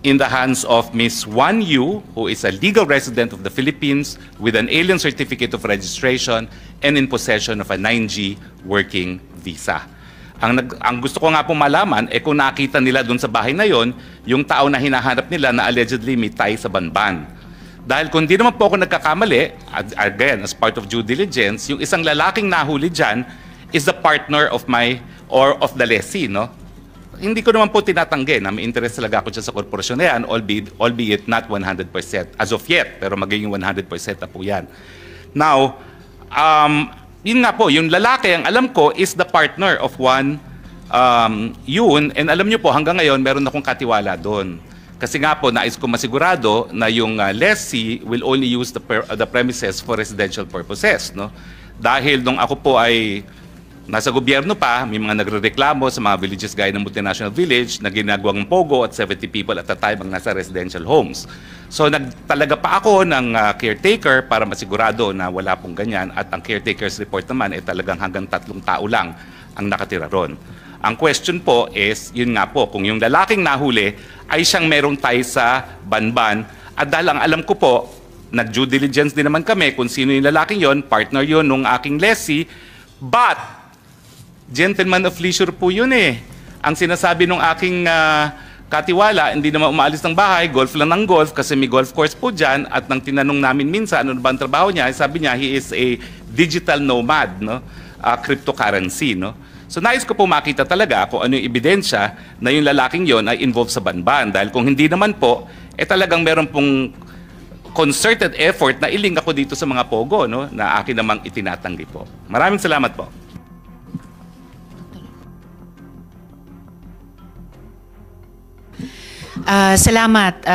in the hands of Ms. Wan Yu, who is a legal resident of the Philippines with an alien certificate of registration and in possession of a 9G working visa. Ang gusto ko nga po malaman, kung nakita nila doon sa bahay na yon, yung tao na hinahanap nila na allegedly may tie sa Banban. Dahil kung di naman po ako nagkakamali, again, as part of due diligence, yung isang lalaking nahuli dyan is the partner of of the lessee, no? Hindi ko naman po tinatanggi na may interest talaga ako dyan sa korporasyon na yan, albeit not 100% as of yet, pero magiging 100% na po yan. Now, yun nga po, yung lalaki, ang alam ko, is the partner of Wan Yun, and alam nyo po, hanggang ngayon, meron akong katiwala doon. Kasi nga po, nais ko masigurado na yung lessee will only use the premises for residential purposes. No? Dahil nung ako po ay nasa gobyerno pa, may mga nagrereklamo sa mga villages gaya ng multinational village na ginagawang pogo at 70 people at a time ang nasa residential homes. So nagtalaga pa ako ng caretaker para masigurado na wala pong ganyan at ang caretaker's report naman ay talagang hanggang 3 tao lang ang nakatira ron. Ang question po is, yun nga po, kung yung lalaking nahuli ay siyang merong tie sa Banban at dahil ang alam ko po, nag-due diligence din naman kami kung sino yung lalaking yon, partner yon nung aking lessee, but gentleman of leisure po yun eh. Ang sinasabi nung aking katiwala, hindi naman umaalis ng bahay, golf lang ng golf kasi may golf course po dyan at nang tinanong namin minsan ano ba ang trabaho niya, sabi niya he is a digital nomad, no? Cryptocurrency. No? So nais ko po makita talaga kung ano yung ebidensya na yung lalaking yon ay involved sa Banban dahil kung hindi naman po, talagang meron pong concerted effort na iling ako dito sa mga pogo no? Na akin namang itinatanggi po. Maraming salamat po. Salamat,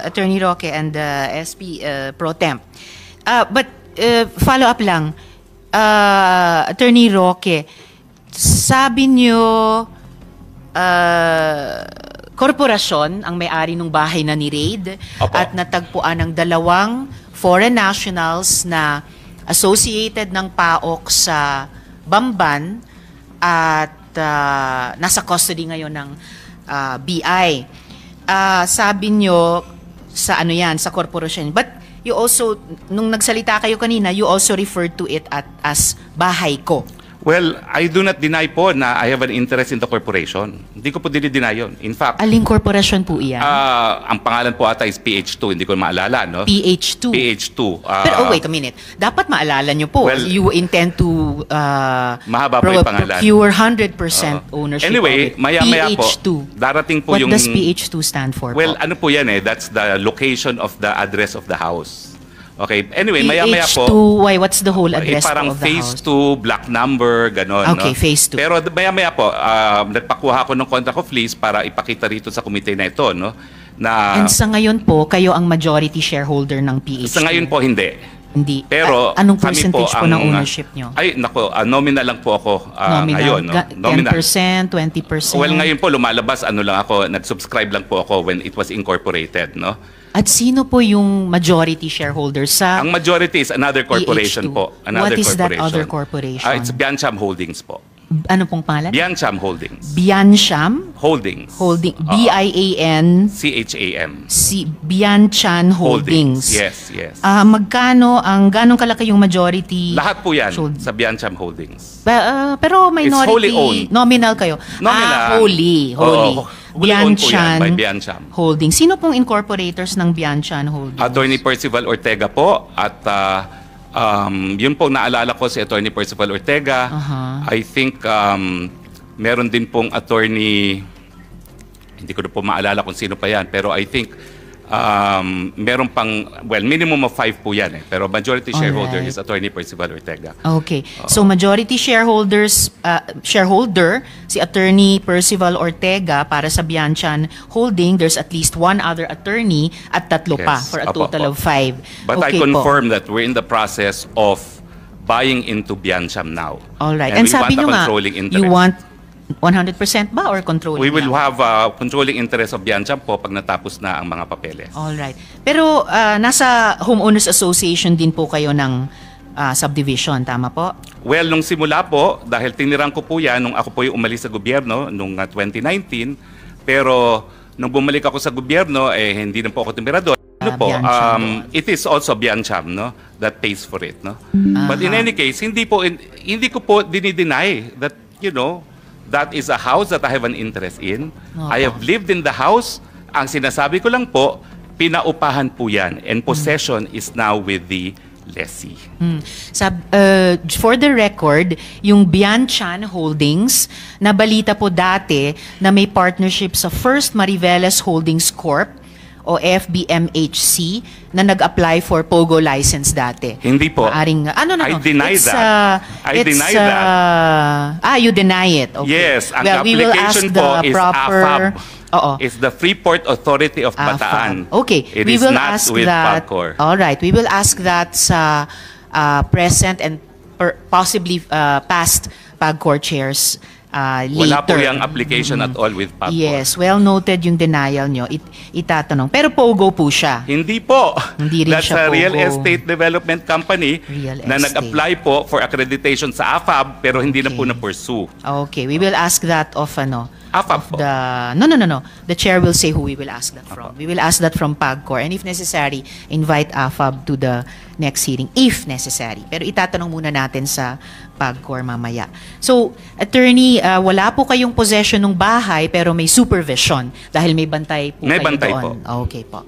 Attorney Roque and SP Pro Temp. But follow up lang, Attorney Roque, sabi niyo korporasyon ang may-ari ng bahay na ni-raid at natagpuan ng 2 foreign nationals na associated ng PAOK sa Bamban at nasa custody ngayon ng BI. Sabi nyo sa ano yan, sa korporasyon. But you also, nung nagsalita kayo kanina, you also referred to it as bahay ko. Well, I do not deny po na I have an interest in the corporation. Hindi ko po dinideny yun. In fact, Aling korporasyon po iyan? ang pangalan po ata is PH2. Hindi ko maalala, no? PH2. PH2. Pero wait a minute. Dapat maalala nyo po. Well, you intend to mahaba po yung pangalan. procure 100% ownership Anyway, of it. maya-maya po, PH2. darating po What yung... does PH2 stand for Well, po? ano po yan eh? That's the location of the address of the house. Okay, anyway, maya-maya PH2, po... why? What's the whole address parang po of the phase house? 2, black number, gano'n. Okay, no? phase 2. Pero maya-maya po, nagpakuha ko ng contract of lease para ipakita rito sa komite na ito, no? Na, And sa ngayon po, kayo ang majority shareholder ng PH2. sa ngayon po, hindi. Hindi. Pero Anong kami percentage po, ang, ng ownership nyo? Ay, nako, nominal lang po ako ngayon. No? Nominal. 10%, 20%? Well, ngayon po lumalabas, ano lang ako, nag-subscribe lang po ako when it was incorporated, no? At sino po yung majority shareholder sa Ang majority is another corporation PH2? po. Another What is that corporation. other corporation? It's Biancham Holdings po. Ano pong pangalan? Biancham Holdings. Biancham Holdings. Holding. B-I-A-N CHAM. Bianchan Holdings. Yes, yes. Magkano ganong kalaki yung majority? Lahat po yan Sold. sa Biancham Holdings. Pero minority, wholly owned. nominal kayo. Nominal. Wholly. Oo, wholly owned po yan by Bianchan Biancham. Holdings. Sino pong incorporators ng Bianchan Holdings? Attorney Percival Ortega po at yun po naalala ko si Attorney Percival Ortega. I think meron din pong attorney, hindi ko na po maalala kung sino pa yan, pero I think meron pang, well, minimum of 5 po yan eh. Pero majority shareholder Alright. is Attorney Percival Ortega. Okay. So majority shareholder si Attorney Percival Ortega para sa Bianchan Holding. There's at least one other attorney at tatlo pa Yes. for a Apo, total apo. of 5. But okay I confirm that we're in the process of buying into Biancham now. All right. And And we sabi want a nyo nga, controlling interest. you want 100% ba or controlling We will lang? have controlling interest of Biancham po pag natapos na ang mga papeles. All right. Pero nasa Homeowners Association din po kayo ng subdivision, tama po? Well, nung simula po, dahil tinirang ko po yan nung ako po yung umalis sa gobyerno nung 2019, pero nung bumalik ako sa gobyerno, hindi na po ako tumira doon. Ano po, Biancham. it is also Biancham, no, that pays for it, no. But in any case, hindi ko po dinideny that, you know, that is a house that I have an interest in. I have lived in the house. Ang sinasabi ko lang po, pinaupahan po yan, and possession is now with the lessee. For the record, yung Bianchan Holdings, nabalita po dati na may partnership sa First Mariveles Holdings Corp o FBMHC na nag-apply for POGO license dati. Hindi po. Maaring, no. I deny It's, that. I deny that. You deny it. Okay. Yes, ang Well, we will ask application the po is proper... AFAB. Oo. It's the Freeport Authority of Bataan. Okay, It we is will not ask with that. PAGCOR. All right, we will ask that sa present and possibly past PAGCOR chairs later. Wala po yung application at all with PAGCOR. Yes, well noted yung denial nyo. Itatanong. Pero POGO po siya. Hindi po. Hindi rin That's siya a real POGO. estate development company Real na estate. nag-apply po for accreditation sa AFAB pero hindi na po na-pursue. Okay, we will ask that of AFAB po. No. The chair will say who we will ask that from. We will ask that from PAGCOR, and if necessary, invite AFAB to the next hearing if necessary. Pero itatanong muna natin sa PAGCOR mamaya. So, attorney, wala po kayong possession ng bahay pero may supervision dahil may bantay po May kayo bantay doon. Okay po.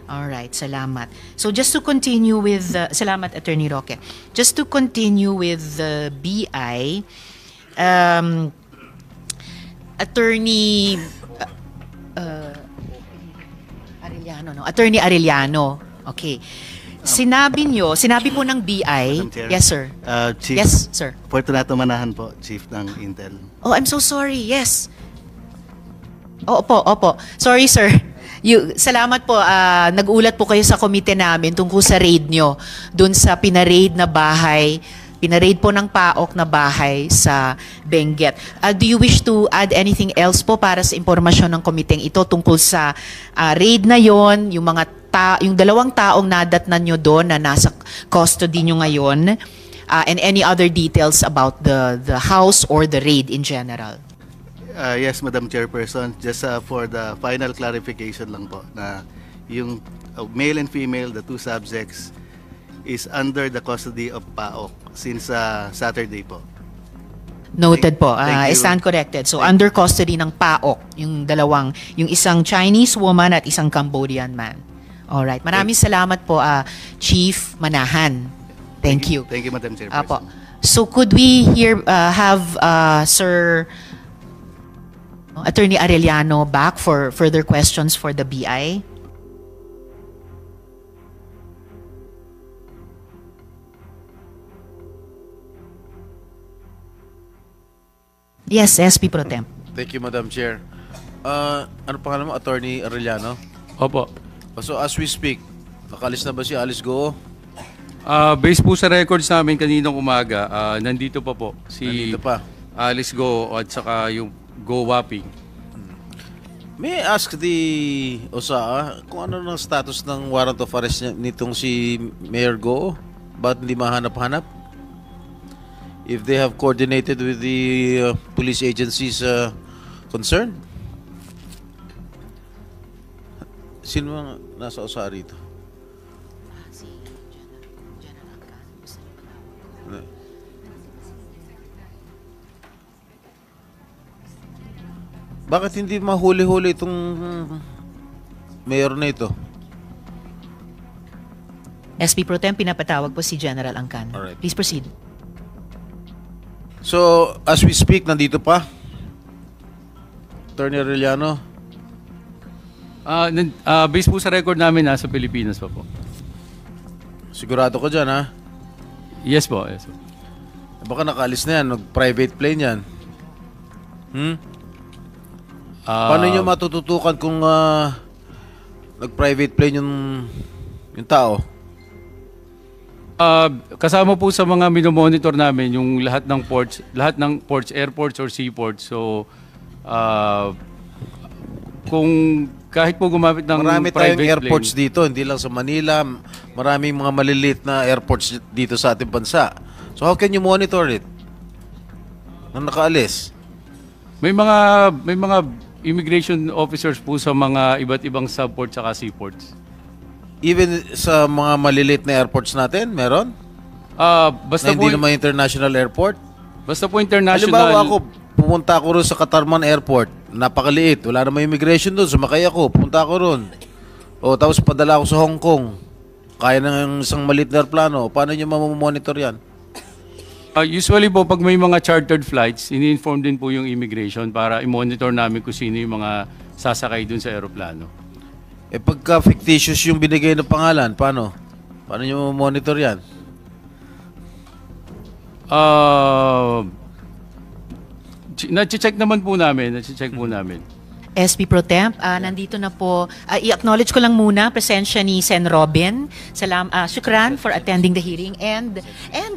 Alright, salamat. So just to continue with, salamat Attorney Roque. Just to continue with the BI, Attorney Arellano, no? Attorney Arellano. Okay. Sinabi po ng BI, Madam Chair. yes sir. Chief, Yes, sir. Fortunato Manahan po, Chief ng Intel. Oh, I'm so sorry. Yes. Opo. Sorry, sir. Salamat po. Nag-ulat po kayo sa komite namin tungkol sa raid nyo dun sa pinaraid na bahay. Pinaraid po ng PAOK na bahay sa Benguet. Do you wish to add anything else po para sa impormasyon ng komiteng ito tungkol sa raid na yon, yung yung 2 taong nadatnan nyo doon na nasa custody nyo ngayon, and any other details about the house or the raid in general? Yes, Madam Chairperson, just for the final clarification lang po na yung male and female, the 2 subjects, is under the custody of PAOK since Saturday po. Noted po. Thank I you. stand corrected. So, under custody ng PAOK, yung isang Chinese woman at isang Cambodian man. Alright. Maraming salamat po, Chief Manahan. Thank you. Thank you, Madam Apo. Chairperson. So, could we have Sir Attorney Arellano back for further questions for the BI? Yes, SP Pro Temp. Thank you, Madam Chair. Ano pangalan mo? Attorney Arellano? Opo. So as we speak, nakalis na ba si Alice Goo? Based po sa records namin kaninang umaga, nandito pa po si Nandito pa. Alice Go at saka yung Go Waping. May I ask the OSA kung ano ng status ng warrant of arrest nitong si Mayor Go? Ba't hindi mahanap-hanap? If they have coordinated with the police agencies concerned? Sino ang nasa OSA rito? Bakit hindi mahuli-huli itong mayor na ito? SP Pro Temp, pinapatawag po si General Angkan. Alright. Please proceed. So, as we speak, nandito pa? Attorney Arellano? Based po sa record namin, nasa Pilipinas pa po. Sigurado ko dyan, ha? Yes po, yes po. Baka nakaalis na yan, nag-private plane yan. Paano nyo matututukan kung nag-private plane yung tao? Kasama po sa mga minomonitor namin yung lahat ng ports, airports or seaports. So, kung kahit po gumamit ng Marami private tayong airports plane, dito, hindi lang sa Manila. Maraming mga maliliit na airports dito sa ating bansa. So how can you monitor it? Nang nakaalis? may mga immigration officers po sa mga iba't ibang subports at seaports. Even sa mga maliliit na airports natin, meron? Basta Na hindi po naman international airport? international. Halimbawa ako, pumunta ako ron sa Katarman Airport. Napakaliit. Wala namang immigration doon. Sumakay ako. Pumunta ako ron. O, tapos padala ako sa Hong Kong. Kaya ng isang maliit na aeroplano. Paano nyo mamamonitor yan? Usually po, pag may mga chartered flights, ini-inform din po yung immigration para i-monitor namin kung sino yung mga sasakay dun sa aeroplano. Eh, pagka fictitious yung binigay na pangalan, paano? Paano nyo mamamonitor yan? Na-check naman po namin. SP Pro Temp, nandito na po. I-acknowledge ko lang muna presensya ni Sen Robin. Shukran for attending the hearing. And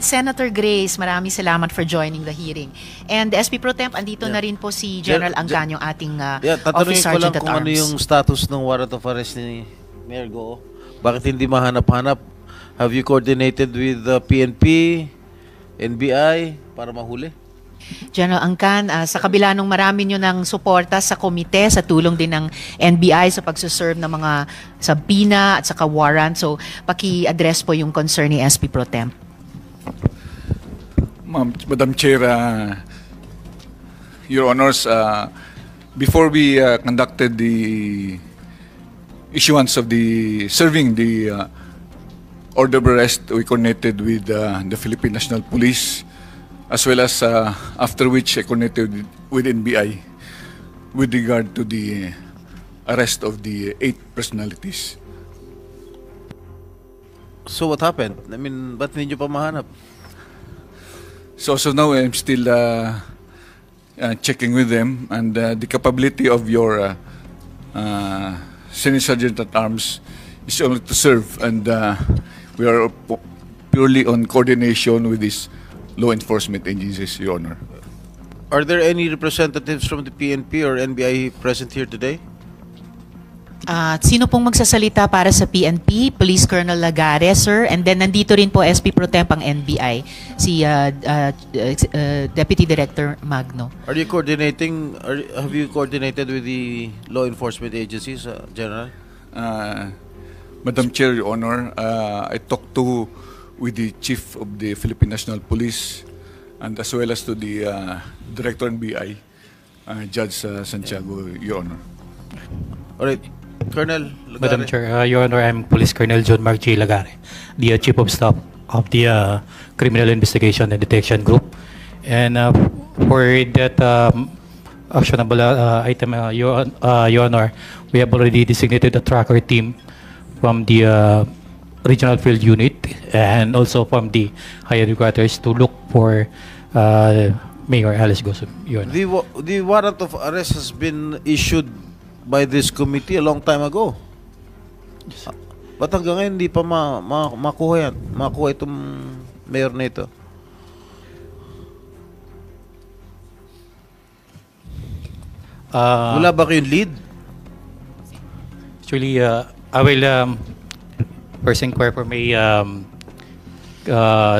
Senator Grace, maraming salamat for joining the hearing. And SP Pro Temp, andito na rin po si General Angkan, yung ating tatanungin Office ko Sergeant lang at kung ano Arms. yung status ng warrant of arrest ni Mayor Go. Bakit hindi mahanap-hanap? Have you coordinated with the PNP, NBI, para mahuli? General Angkan, sa kabila nung marami nyo ng suporta sa komite, sa tulong din ng NBI sa pagsuserve ng mga subpoena at saka warrant. So, paki-address po yung concern ni SP Pro Temp. Madam Chair, Your Honors, before we conducted the issuance of serving the order of arrest, we coordinated with the Philippine National Police, as well as after which I connected with NBI with regard to the arrest of the 8 personalities. So what happened? I mean, ba't hindi nyo pa mahanap? So now I'm still checking with them, and the capability of your Senior Sergeant at Arms is only to serve, and we are purely on coordination with these law enforcement agencies, Your Honor. Are there any representatives from the PNP or NBI present here today? Sino pong magsasalita para sa PNP? Police Colonel Lagares, sir. And then nandito rin po SP Pro Temp ang NBI, si Deputy Director Magno. Are you coordinating? Have you coordinated with the law enforcement agencies, General? Madam Chair, Your Honor, I talked with the Chief of the Philippine National Police and as well as to the Director NBI, Judge Santiago, Your Honor. All right. Colonel Lagare. Madam Chair, Your Honor, I'm Police Colonel John Mark J. Lagare, the Chief of Staff of the Criminal Investigation and Detection Group. And for that actionable item, Your Honor, we have already designated a tracker team from the Regional Field Unit and also from the higher headquarters to look for Mayor Alice Gozum, Your Honor. The warrant of arrest has been issued by this committee a long time ago. Ba't hanggang ngayon hindi pa makuha yan? Makuha itong mayor na ito? Wala ba kayong lead? Actually, I will first inquire for my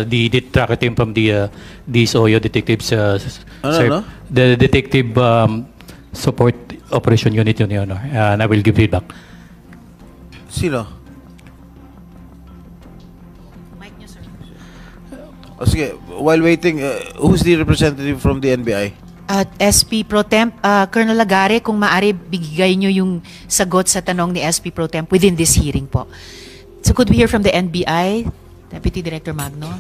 the tracker team from the DSOYO detectives. Ano? The detective support operation unit, Your Honor, and I will give feedback. Sino? Mic niyo, sir. Sige, while waiting, who's the representative from the NBI? At SP Pro Temp, Colonel Lagare, kung maaari, bigay nyo yung sagot sa tanong ni SP Pro Temp within this hearing po. So could we hear from the NBI? Deputy Director Magno.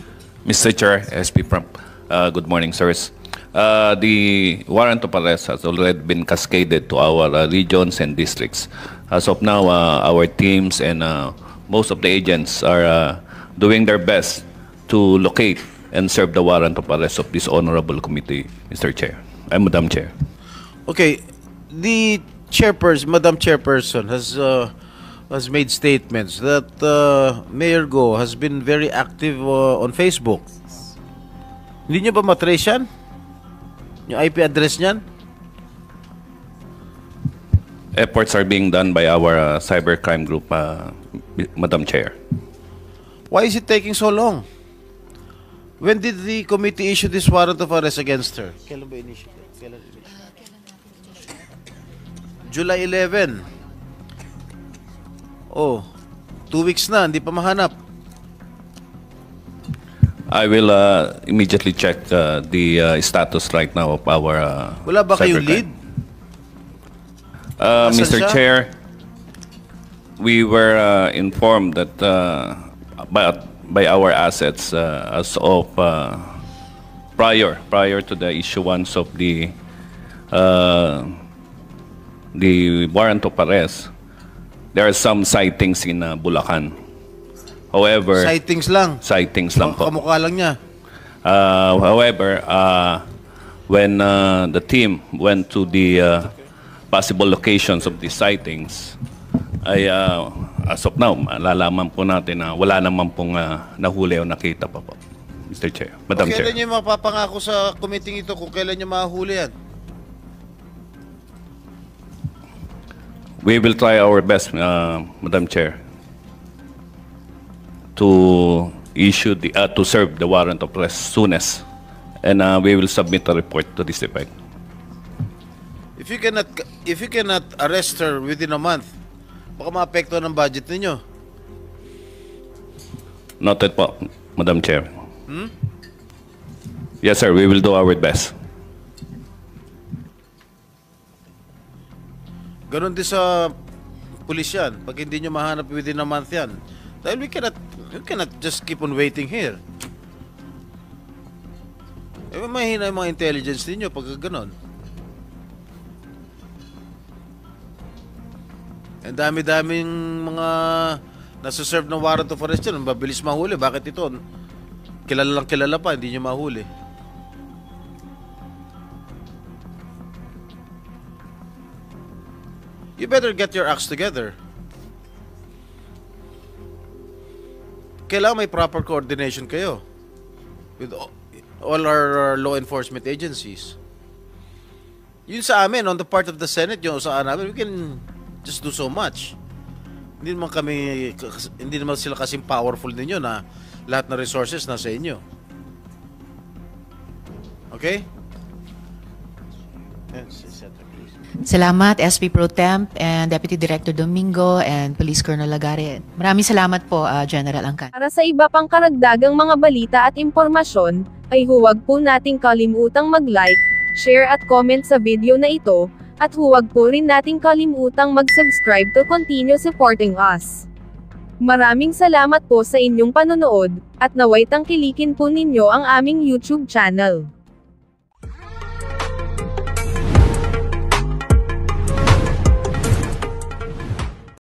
Mr. Chair, SP Prompt, good morning, sirs. The warrant of arrest has already been cascaded to our regions and districts. As of now, our teams and most of the agents are doing their best to locate and serve the warrant of arrest of this honorable committee, Mr. Chair. Madam Chair. Okay, the chairperson, Madam Chairperson, has made statements that Mayor Go has been very active on Facebook. Hindi nyo ba matrace yan? Yung IP address niyan? Efforts are being done by our cybercrime group, Madam Chair. Why is it taking so long? When did the committee issue this warrant of arrest against her? Kailan ba in-issue? July 11. Oh, 2 weeks na, hindi pa mahanap. I will immediately check the status right now of our Wala ba kayong cybercrime. lead? Asan Mr. siya? Chair, we were informed that by our assets as of prior to the issuance of the warrant of arrest, there are some sightings in Bulacan. However, Sightings lang. sightings lang po. Kamukha lang niya. However, when the team went to the possible locations of these sightings, ay as of now, malalaman po natin na wala naman pong nahuli o nakita pa po, Mr. Chair. Madam Chair. Kailan niyo mapapangako sa committee ito kung kailan niyo mahuli yan? We will try our best, Madam Chair, to issue to serve the warrant of arrest soonest, and we will submit a report to this effect. If you cannot arrest her within a month, baka maapekto ng budget ninyo. Noted po, Madam Chair. Yes, sir. We will do our best. Ganon din sa pulis yan. Pag hindi nyo mahanap within a month yan. Dahil we cannot just keep on waiting here. Mahina yung mga intelligence ninyo pag ganon. Ang dami-daming mga nasa-serve ng warrant of arrest yan. Mabilis mahuli. Bakit ito? Kilala pa, hindi nyo mahuli. You better get your acts together. Kailangan may proper coordination kayo with all our law enforcement agencies. Yun sa amin, on the part of the Senate, yung saan namin, we can just do so much. Hindi naman sila kasing powerful ninyo na lahat na resources nasa inyo. Okay? Yes, Salamat, SP Pro Temp and Deputy Director Domingo and Police Colonel Lagare. Maraming salamat po, General Angkan. Para sa iba pang karagdagang mga balita at impormasyon, ay huwag po nating kalimutang mag-like, share at comment sa video na ito, at huwag po rin nating kalimutang mag-subscribe to continue supporting us. Maraming salamat po sa inyong panonood, at naway tangkilikin po ninyo ang aming YouTube channel.